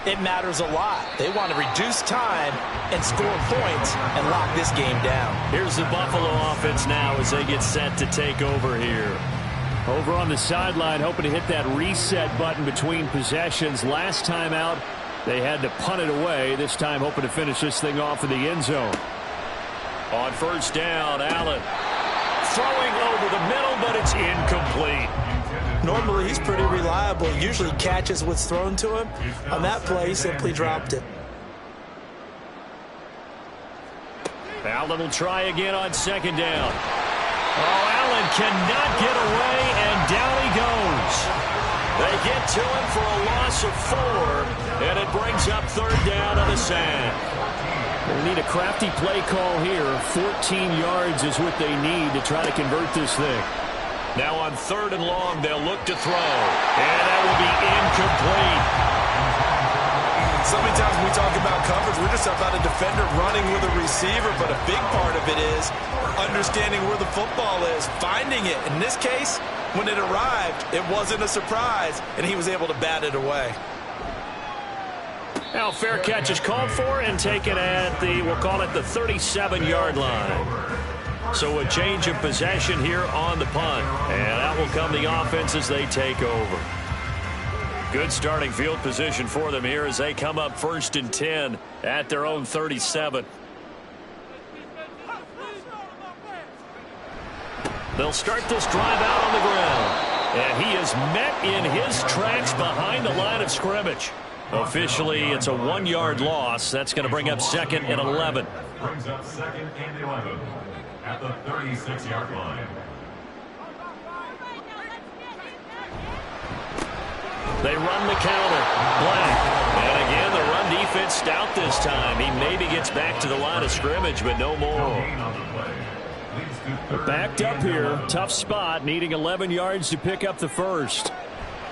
it matters a lot. They want to reduce time and score points and lock this game down. Here's the Buffalo offense now as they get set to take over here. Over on the sideline, hoping to hit that reset button between possessions. Last time out, they had to punt it away. This time, hoping to finish this thing off in the end zone. On 1st down, Allen throwing over the middle, but it's incomplete. Normally, he's pretty reliable. Usually catches what's thrown to him. On that play, he simply dropped it. Allen will try again on 2nd down. Oh, Allen cannot get away, and down he goes. They get to him for a loss of 4, and it brings up 3rd down on the sack. They need a crafty play call here. 14 yards is what they need to try to convert this thing. Now on 3rd and long, they'll look to throw, and that will be incomplete. So many times when we talk about coverage, we're just about a defender running with a receiver, but a big part of it is understanding where the football is, finding it. In this case, when it arrived, it wasn't a surprise, and he was able to bat it away. Now fair catch is called for and taken at the, we'll call it the 37-yard line. So a change of possession here on the punt, and out will come the offense as they take over. Good starting field position for them here as they come up 1st and 10 at their own 37. They'll start this drive out on the ground. And he is met in his tracks behind the line of scrimmage. Officially, it's a 1-yard loss. That's going to bring up 2nd and 11. Brings up 2nd and 11 at the 36-yard line. They run the counter. Black. And again, the run defense stout this time. He maybe gets back to the line of scrimmage, but no more. Backed up here. Tough spot. Needing 11 yards to pick up the first.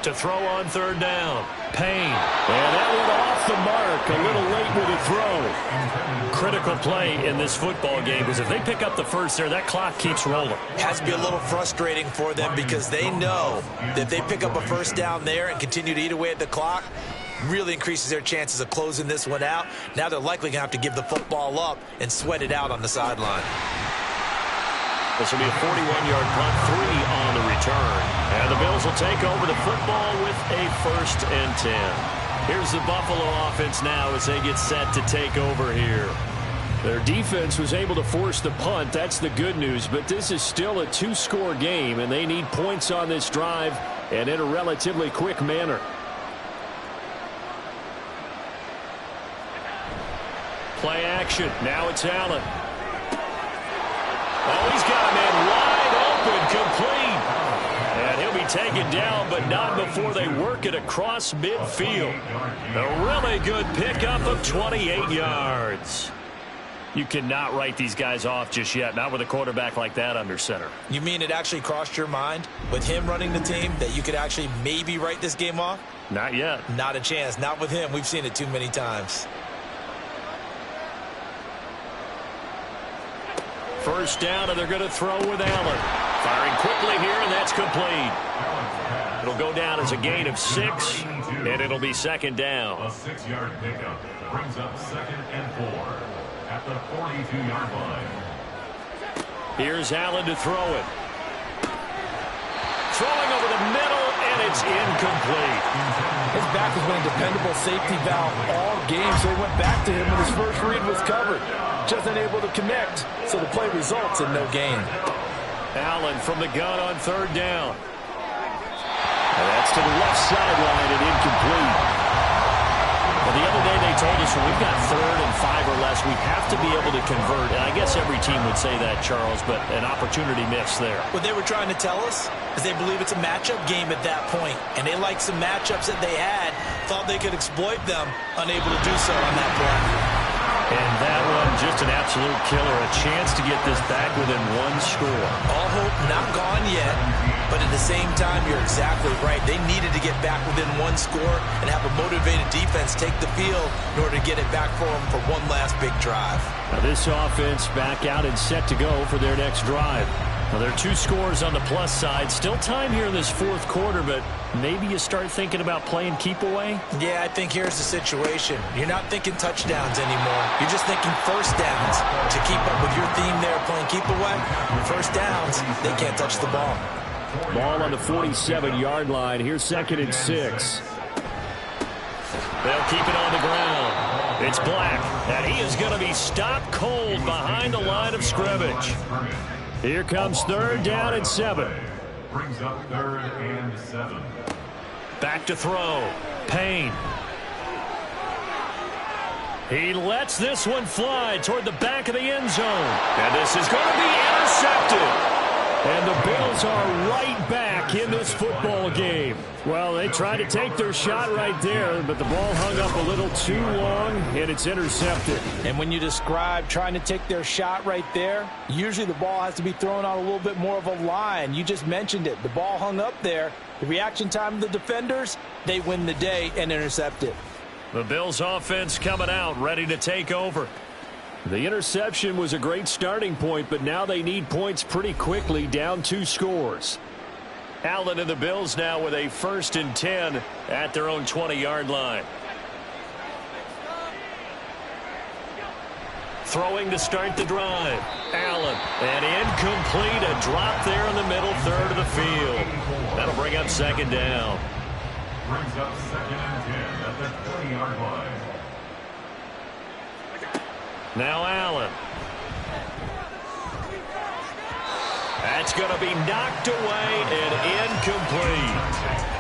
To throw on 3rd down. Payne. And that went off the mark. A little late with a throw. Critical play in this football game because if they pick up the first there, that clock keeps rolling. Has to be a little frustrating for them because they know that if they pick up a 1st down there and continue to eat away at the clock, really increases their chances of closing this one out. Now they're likely going to have to give the football up and sweat it out on the sideline. This will be a 41-yard punt, 3 on the return. And the Bills will take over the football with a 1st and 10. Here's the Buffalo offense now as they get set to take over here. Their defense was able to force the punt. That's the good news. But this is still a two-score game, and they need points on this drive and in a relatively quick manner. Play action. Now it's Allen. Oh, he's got a man wide open, complete. And he'll be taken down, but not before they work it across midfield. A really good pickup of 28 yards. You cannot write these guys off just yet, not with a quarterback like that under center. You mean it actually crossed your mind with him running the team that you could actually maybe write this game off? Not yet. Not a chance. Not with him. We've seen it too many times. First down, and they're going to throw with Allen. Firing quickly here, and that's complete. It'll go down as a gain of 6, and it'll be second down. A 6-yard pickup brings up 2nd and 4 at the 42-yard line. Here's Allen to throw it. Throwing over the middle, and it's incomplete. His back has been a dependable safety valve all game, so he went back to him when his first read was covered. Just unable to connect, so the play results in no gain. Allen from the gun on third down. And that's to the left sideline and incomplete. Well, the other day they told us when we've got 3rd and 5 or less, we have to be able to convert. And I guess every team would say that, Charles, but an opportunity missed there. What they were trying to tell us is they believe it's a matchup game at that point, and they liked some matchups that they had, thought they could exploit them, unable to do so on that play. And that one, just an absolute killer. A chance to get this back within 1 score. All hope not gone yet, but at the same time, you're exactly right. They needed to get back within 1 score and have a motivated defense take the field in order to get it back for them for one last big drive. Now this offense back out and set to go for their next drive. Well, there are 2 scores on the plus side. Still time here in this 4th quarter, but maybe you start thinking about playing keep away? Yeah, I think here's the situation. You're not thinking touchdowns anymore. You're just thinking first downs. To keep up with your theme there, playing keep away, first downs, they can't touch the ball. Ball on the 47-yard line. Here's 2nd and 6. They'll keep it on the ground. It's Black, and he is going to be stopped cold behind the line of scrimmage. Here comes 3rd down and 7. Brings up 3rd and 7. Back to throw. Payne. He lets this one fly toward the back of the end zone. And this is going to be intercepted. And the Bills are right back in this football game. Well, they tried to take their shot right there, but the ball hung up a little too long, and it's intercepted. And when you describe trying to take their shot right there, usually the ball has to be thrown out a little bit more of a line. You just mentioned it. The ball hung up there. The reaction time of the defenders, they win the day and intercept it. The Bills offense coming out, ready to take over. The interception was a great starting point, but now they need points pretty quickly, down 2 scores. Allen and the Bills now with a 1st and 10 at their own 20-yard line. Throwing to start the drive. Allen, and incomplete, a drop there in the middle 3rd of the field. That'll bring up 2nd down. Brings up 2nd and 10 at the 20-yard line. Now Allen. That's going to be knocked away and incomplete.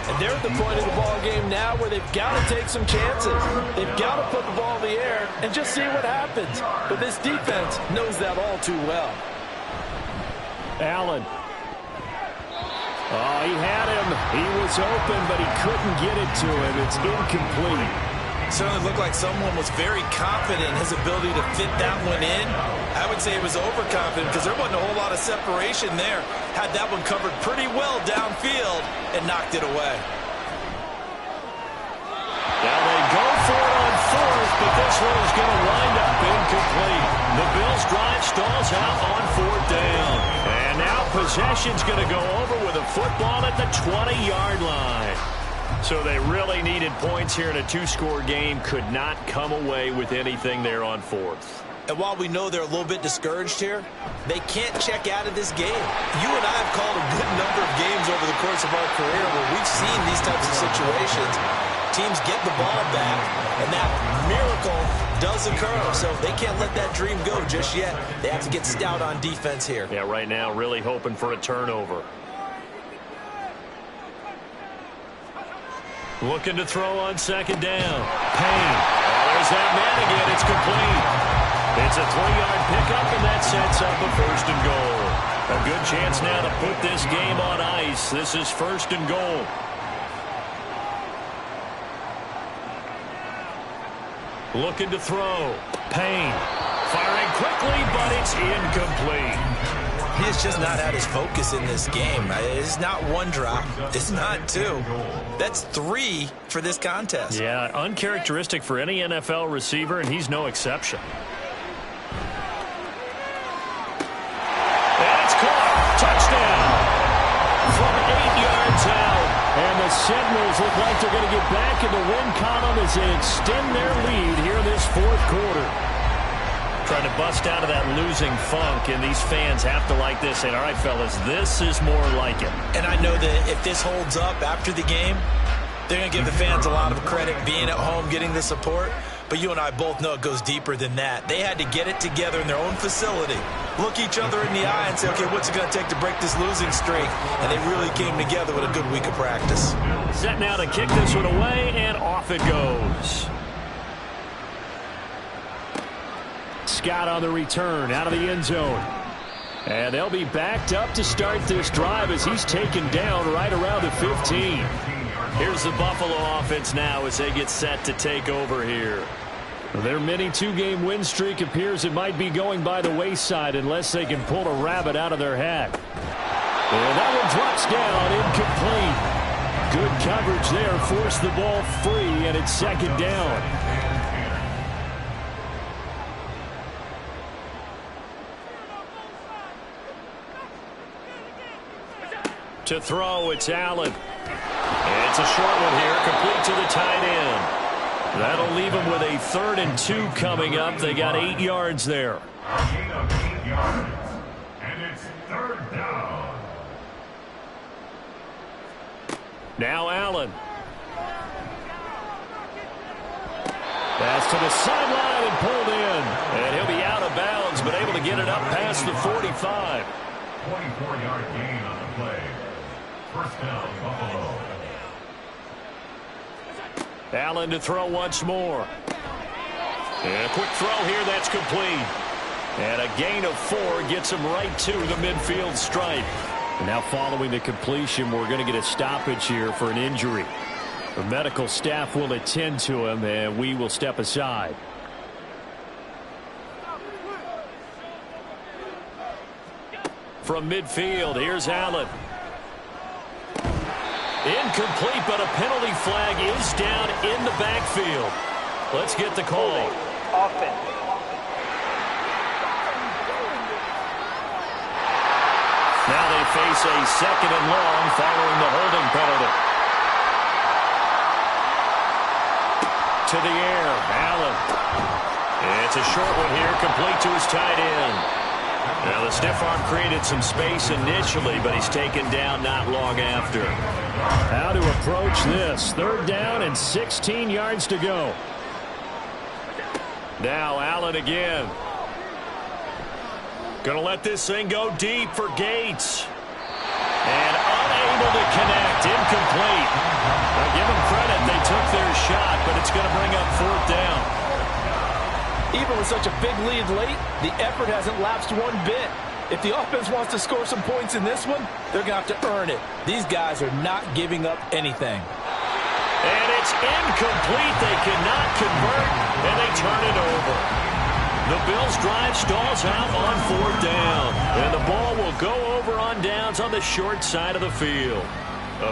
And they're at the point of the ball game now where they've got to take some chances. They've got to put the ball in the air and just see what happens. But this defense knows that all too well. Allen. Oh, he had him. He was open, but he couldn't get it to him. It's incomplete. Certainly looked like someone was very confident in his ability to fit that one in. I would say it was overconfident because there wasn't a whole lot of separation there. Had that one covered pretty well downfield and knocked it away. Now they go for it on 4th, but this one is going to wind up incomplete. The Bills drive stalls out on 4th down. And now possession's going to go over with a football at the 20-yard line. So they really needed points here in a 2-score game. Could not come away with anything there on 4th. And while we know they're a little bit discouraged here, they can't check out of this game. You and I have called a good number of games over the course of our career where we've seen these types of situations. teams get the ball back, and that miracle does occur. So they can't let that dream go just yet. They have to get stout on defense here. Yeah, right now really hoping for a turnover. Looking to throw on second down. Payne. Oh, there's that man again. It's complete. It's a 3-yard pickup, and that sets up a 1st and goal. A good chance now to put this game on ice. This is 1st and goal. Looking to throw. Payne. Firing quickly, but it's incomplete. He has just not had his focus in this game. It's not one drop. It's not two. That's 3 for this contest. Yeah, uncharacteristic for any NFL receiver, and he's no exception. And it's caught. Touchdown. From 8 yards out. And the Sentinels look like they're going to get back in the win column as they extend their lead here in this 4th quarter. Trying to bust out of that losing funk, and these fans have to like this. And all right, fellas, this is more like it. And I know that if this holds up after the game, they're going to give the fans a lot of credit being at home, getting the support. But you and I both know it goes deeper than that. They had to get it together in their own facility, look each other in the eye and say, okay, what's it going to take to break this losing streak? And they really came together with a good week of practice. Set now to kick this one away, and off it goes. Scott on the return out of the end zone. And they'll be backed up to start this drive as he's taken down right around the 15. Here's the Buffalo offense now as they get set to take over here. Their mini 2-game win streak appears it might be going by the wayside unless they can pull a rabbit out of their hat. And that one drops down, incomplete. Good coverage there, forced the ball free, and it's 2nd down. To throw, it's Allen. It's a short one here, complete to the tight end. That'll leave them with a 3rd and 2 coming up. They got 8 yards there. A gain of 8 yards, and it's 3rd down. Now Allen. Pass to the sideline and pulled in. And he'll be out of bounds, but able to get it up past the 45. 24-yard gain on the play. 1st down, Buffalo. Allen to throw once more. And a quick throw here, that's complete. And a gain of 4 gets him right to the midfield stripe. And now following the completion, we're going to get a stoppage here for an injury. The medical staff will attend to him, and we will step aside. From midfield, here's Allen. Incomplete, but a penalty flag is down in the backfield. Let's get the call. Offense. Now they face a 2nd and long following the holding penalty. To the air, Allen. It's a short one here, complete to his tight end. Now the stiff arm created some space initially, but he's taken down not long after. How to approach this. 3rd down and 16 yards to go. Now Allen again. Going to let this thing go deep for Gates. And unable to connect. Incomplete. Now give them credit. They took their shot, but it's going to bring up 4th down. Even with such a big lead late, the effort hasn't lapsed one bit. If the offense wants to score some points in this one, they're going to have to earn it. These guys are not giving up anything. And it's incomplete. They cannot convert, and they turn it over. The Bills' drive stalls out on 4th down. And the ball will go over on downs on the short side of the field.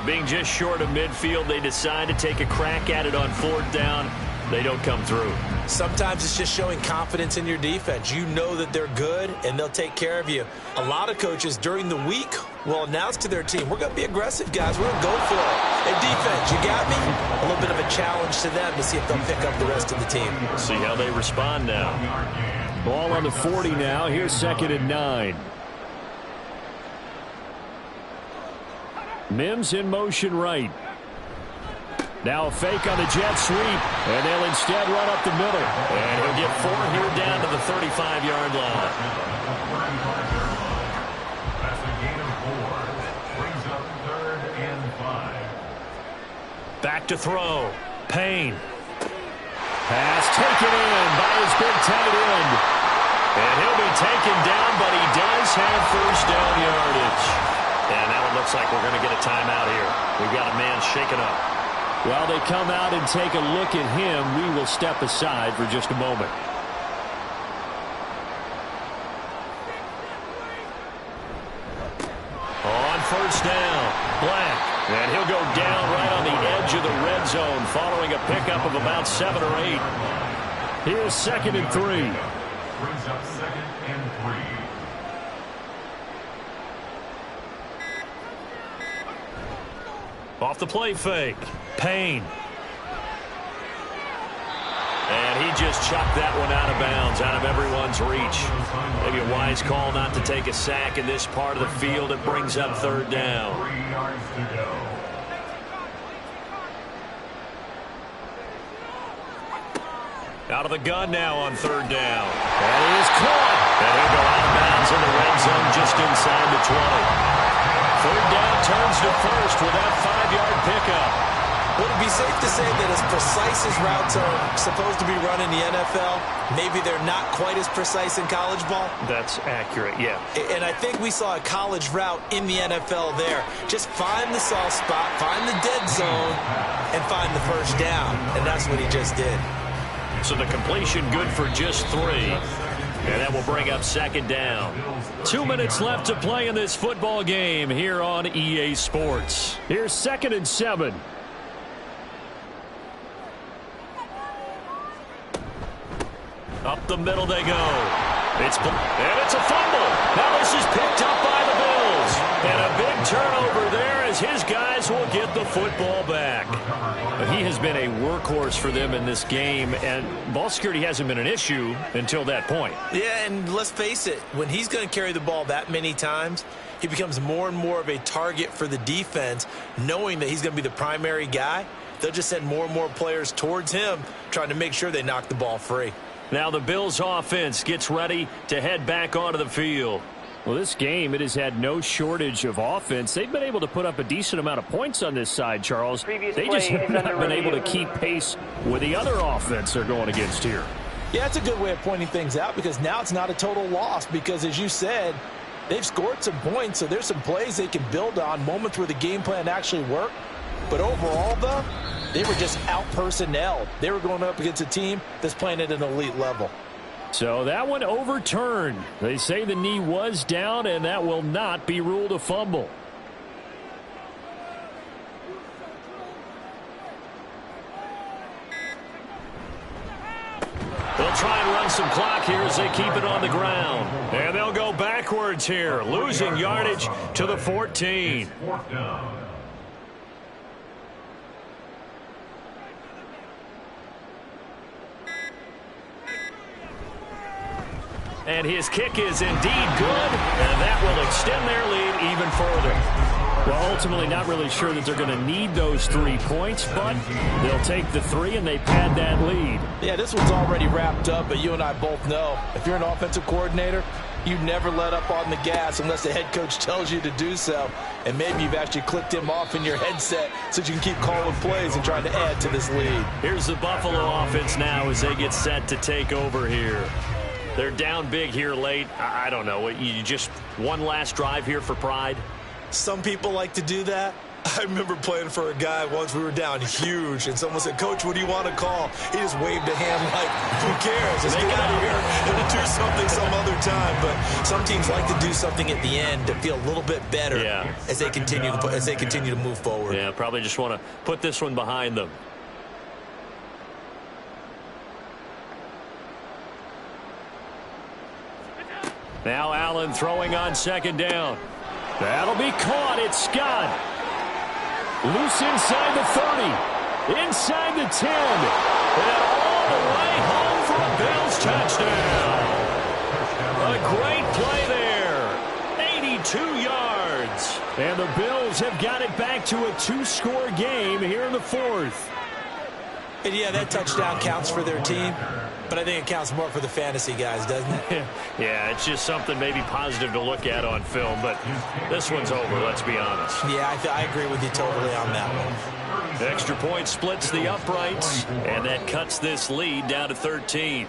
Being just short of midfield, they decide to take a crack at it on 4th down. They don't come through. Sometimes it's just showing confidence in your defense. You know that they're good, and they'll take care of you. A lot of coaches during the week will announce to their team, we're going to be aggressive, guys. We're going to go for it. Hey, defense, you got me? A little bit of a challenge to them to see if they'll pick up the rest of the team. See how they respond now. Ball on the 40 now. Here's 2nd and 9. Mims in motion right. Now a fake on the jet sweep, and they'll instead run up the middle. And he'll get 4 here down to the 35-yard line. That's a gain of 4. Brings up 3rd and 5. Back to throw. Payne. Pass taken in by his big tight end. And he'll be taken down, but he does have first down yardage. And now it looks like we're going to get a timeout here. We've got a man shaken up. While they come out and take a look at him, we will step aside for just a moment. On first down, Black. And he'll go down right on the edge of the red zone following a pickup of about 7 or 8. Here's 2nd and 3. Brings up 2nd and 3. Off the play fake. Payne. And he just chucked that one out of bounds, out of everyone's reach. Maybe a wise call not to take a sack in this part of the field. It brings up 3rd down. 3 yards to go. Out of the gun now on 3rd down. That is caught. And he'll go out of bounds in the red zone just inside the 20. 3rd down turns to first with that 5-yard pickup. Would it be safe to say that as precise as routes are supposed to be run in the NFL, maybe they're not quite as precise in college ball? That's accurate, yeah. And I think we saw a college route in the NFL there. Just find the soft spot, find the dead zone, and find the first down. And that's what he just did. So the completion good for just 3. And that will bring up 2nd down. 2 minutes left to play in this football game here on EA Sports. Here's 2nd and 7. Up the middle they go. And it's a fumble. Now this is picked up by the Bills. And a big turnover there as his guys will get the football back. He has been a workhorse for them in this game, and ball security hasn't been an issue until that point. Yeah, and let's face it, when he's going to carry the ball that many times, he becomes more and more of a target for the defense, knowing that he's going to be the primary guy. They'll just send more and more players towards him, trying to make sure they knock the ball free. Now the Bills offense gets ready to head back onto the field. Well, this game, it has had no shortage of offense. They've been able to put up a decent amount of points on this side, Charles. They just have not been able to keep pace with the other offense they're going against here. Yeah, it's a good way of pointing things out because now it's not a total loss because, as you said, they've scored some points, so there's some plays they can build on, moments where the game plan actually worked. But overall, though, they were just out-personnelled. They were going up against a team that's playing at an elite level. So that one overturned. They say the knee was down, and that will not be ruled a fumble. They'll try and run some clock here as they keep it on the ground. And they'll go backwards here, losing yardage to the 14. 4th down. And his kick is indeed good, and that will extend their lead even further. Well, ultimately not really sure that they're going to need those 3 points, but they'll take the 3 and they pad that lead. Yeah, this one's already wrapped up, but you and I both know if you're an offensive coordinator, you never let up on the gas unless the head coach tells you to do so. And maybe you've actually clicked him off in your headset so you can keep calling plays and trying to add to this lead. Here's the Buffalo offense now as they get set to take over here. They're down big here late. I don't know. You just one last drive here for pride? Some people like to do that. I remember playing for a guy once. We were down huge, and someone said, "Coach, what do you want to call?" He just waved a hand like, "Who cares? Let's get out of here and do something some other time." But some teams like to do something at the end to feel a little bit better as they continue to move forward. Yeah, probably just want to put this one behind them. Now Allen throwing on 2nd down. That'll be caught. It's Scott. Loose inside the 30. Inside the 10. And all the way home for a Bills touchdown. A great play there. 82 yards. timeouts. And the Bills have got it back to a 2-score game here in the fourth. And yeah, that touchdown counts for their team, but I think it counts more for the fantasy guys, doesn't it? Yeah, it's just something maybe positive to look at on film, but this one's over, let's be honest. Yeah, I agree with you totally on that one. Extra point splits the uprights, and that cuts this lead down to 13.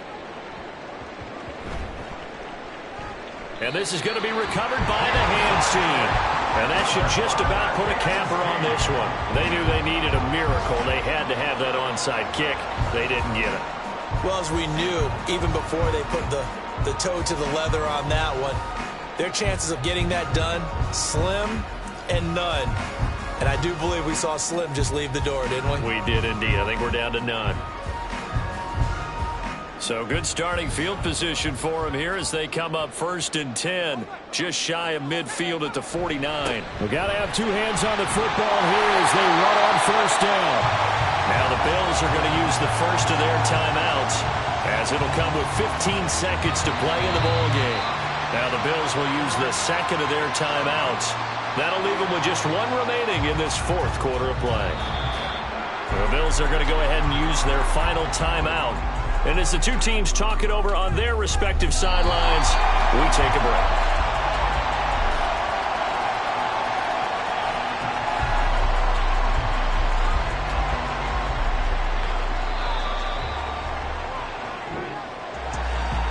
And this is going to be recovered by the hands team. And that should just about put a capper on this one. They knew they needed a miracle. They had to have that onside kick. They didn't get it. Well, as we knew, even before they put the toe to the leather on that one, their chances of getting that done, slim and none. And I do believe we saw Slim just leave the door, didn't we? We did indeed. I think we're down to none. So good starting field position for them here as they come up 1st and 10, just shy of midfield at the 49. We've got to have two hands on the football here as they run on 1st down. Now the Bills are going to use the first of their timeouts as it'll come with 15 seconds to play in the ballgame. Now the Bills will use the second of their timeouts. That'll leave them with just one remaining in this fourth quarter of play. The Bills are going to go ahead and use their final timeout. And as the two teams talk it over on their respective sidelines, we take a break.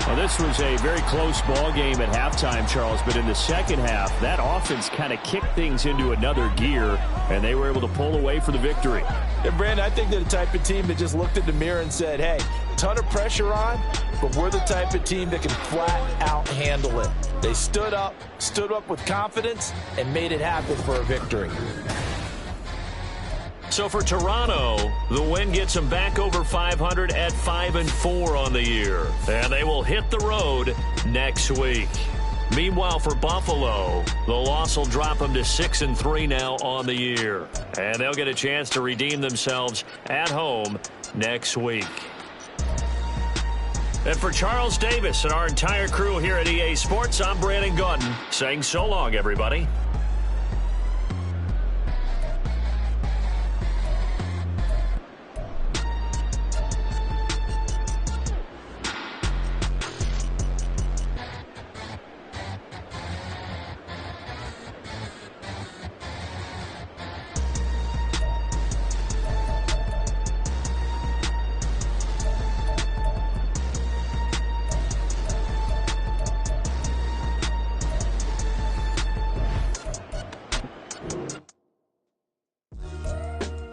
Well, this was a very close ball game at halftime, Charles, but in the second half, that offense kind of kicked things into another gear, and they were able to pull away for the victory. And Brandon, I think they're the type of team that just looked in the mirror and said, hey, ton of pressure on, but we're the type of team that can flat out handle it. They stood up with confidence, and made it happen for a victory. So for Toronto, the win gets them back over 500 at 5-4 on the year. And they will hit the road next week. Meanwhile, for Buffalo, the loss will drop them to 6-3 now on the year. And they'll get a chance to redeem themselves at home next week. And for Charles Davis and our entire crew here at EA Sports, I'm Brandon Gaudin saying so long, everybody.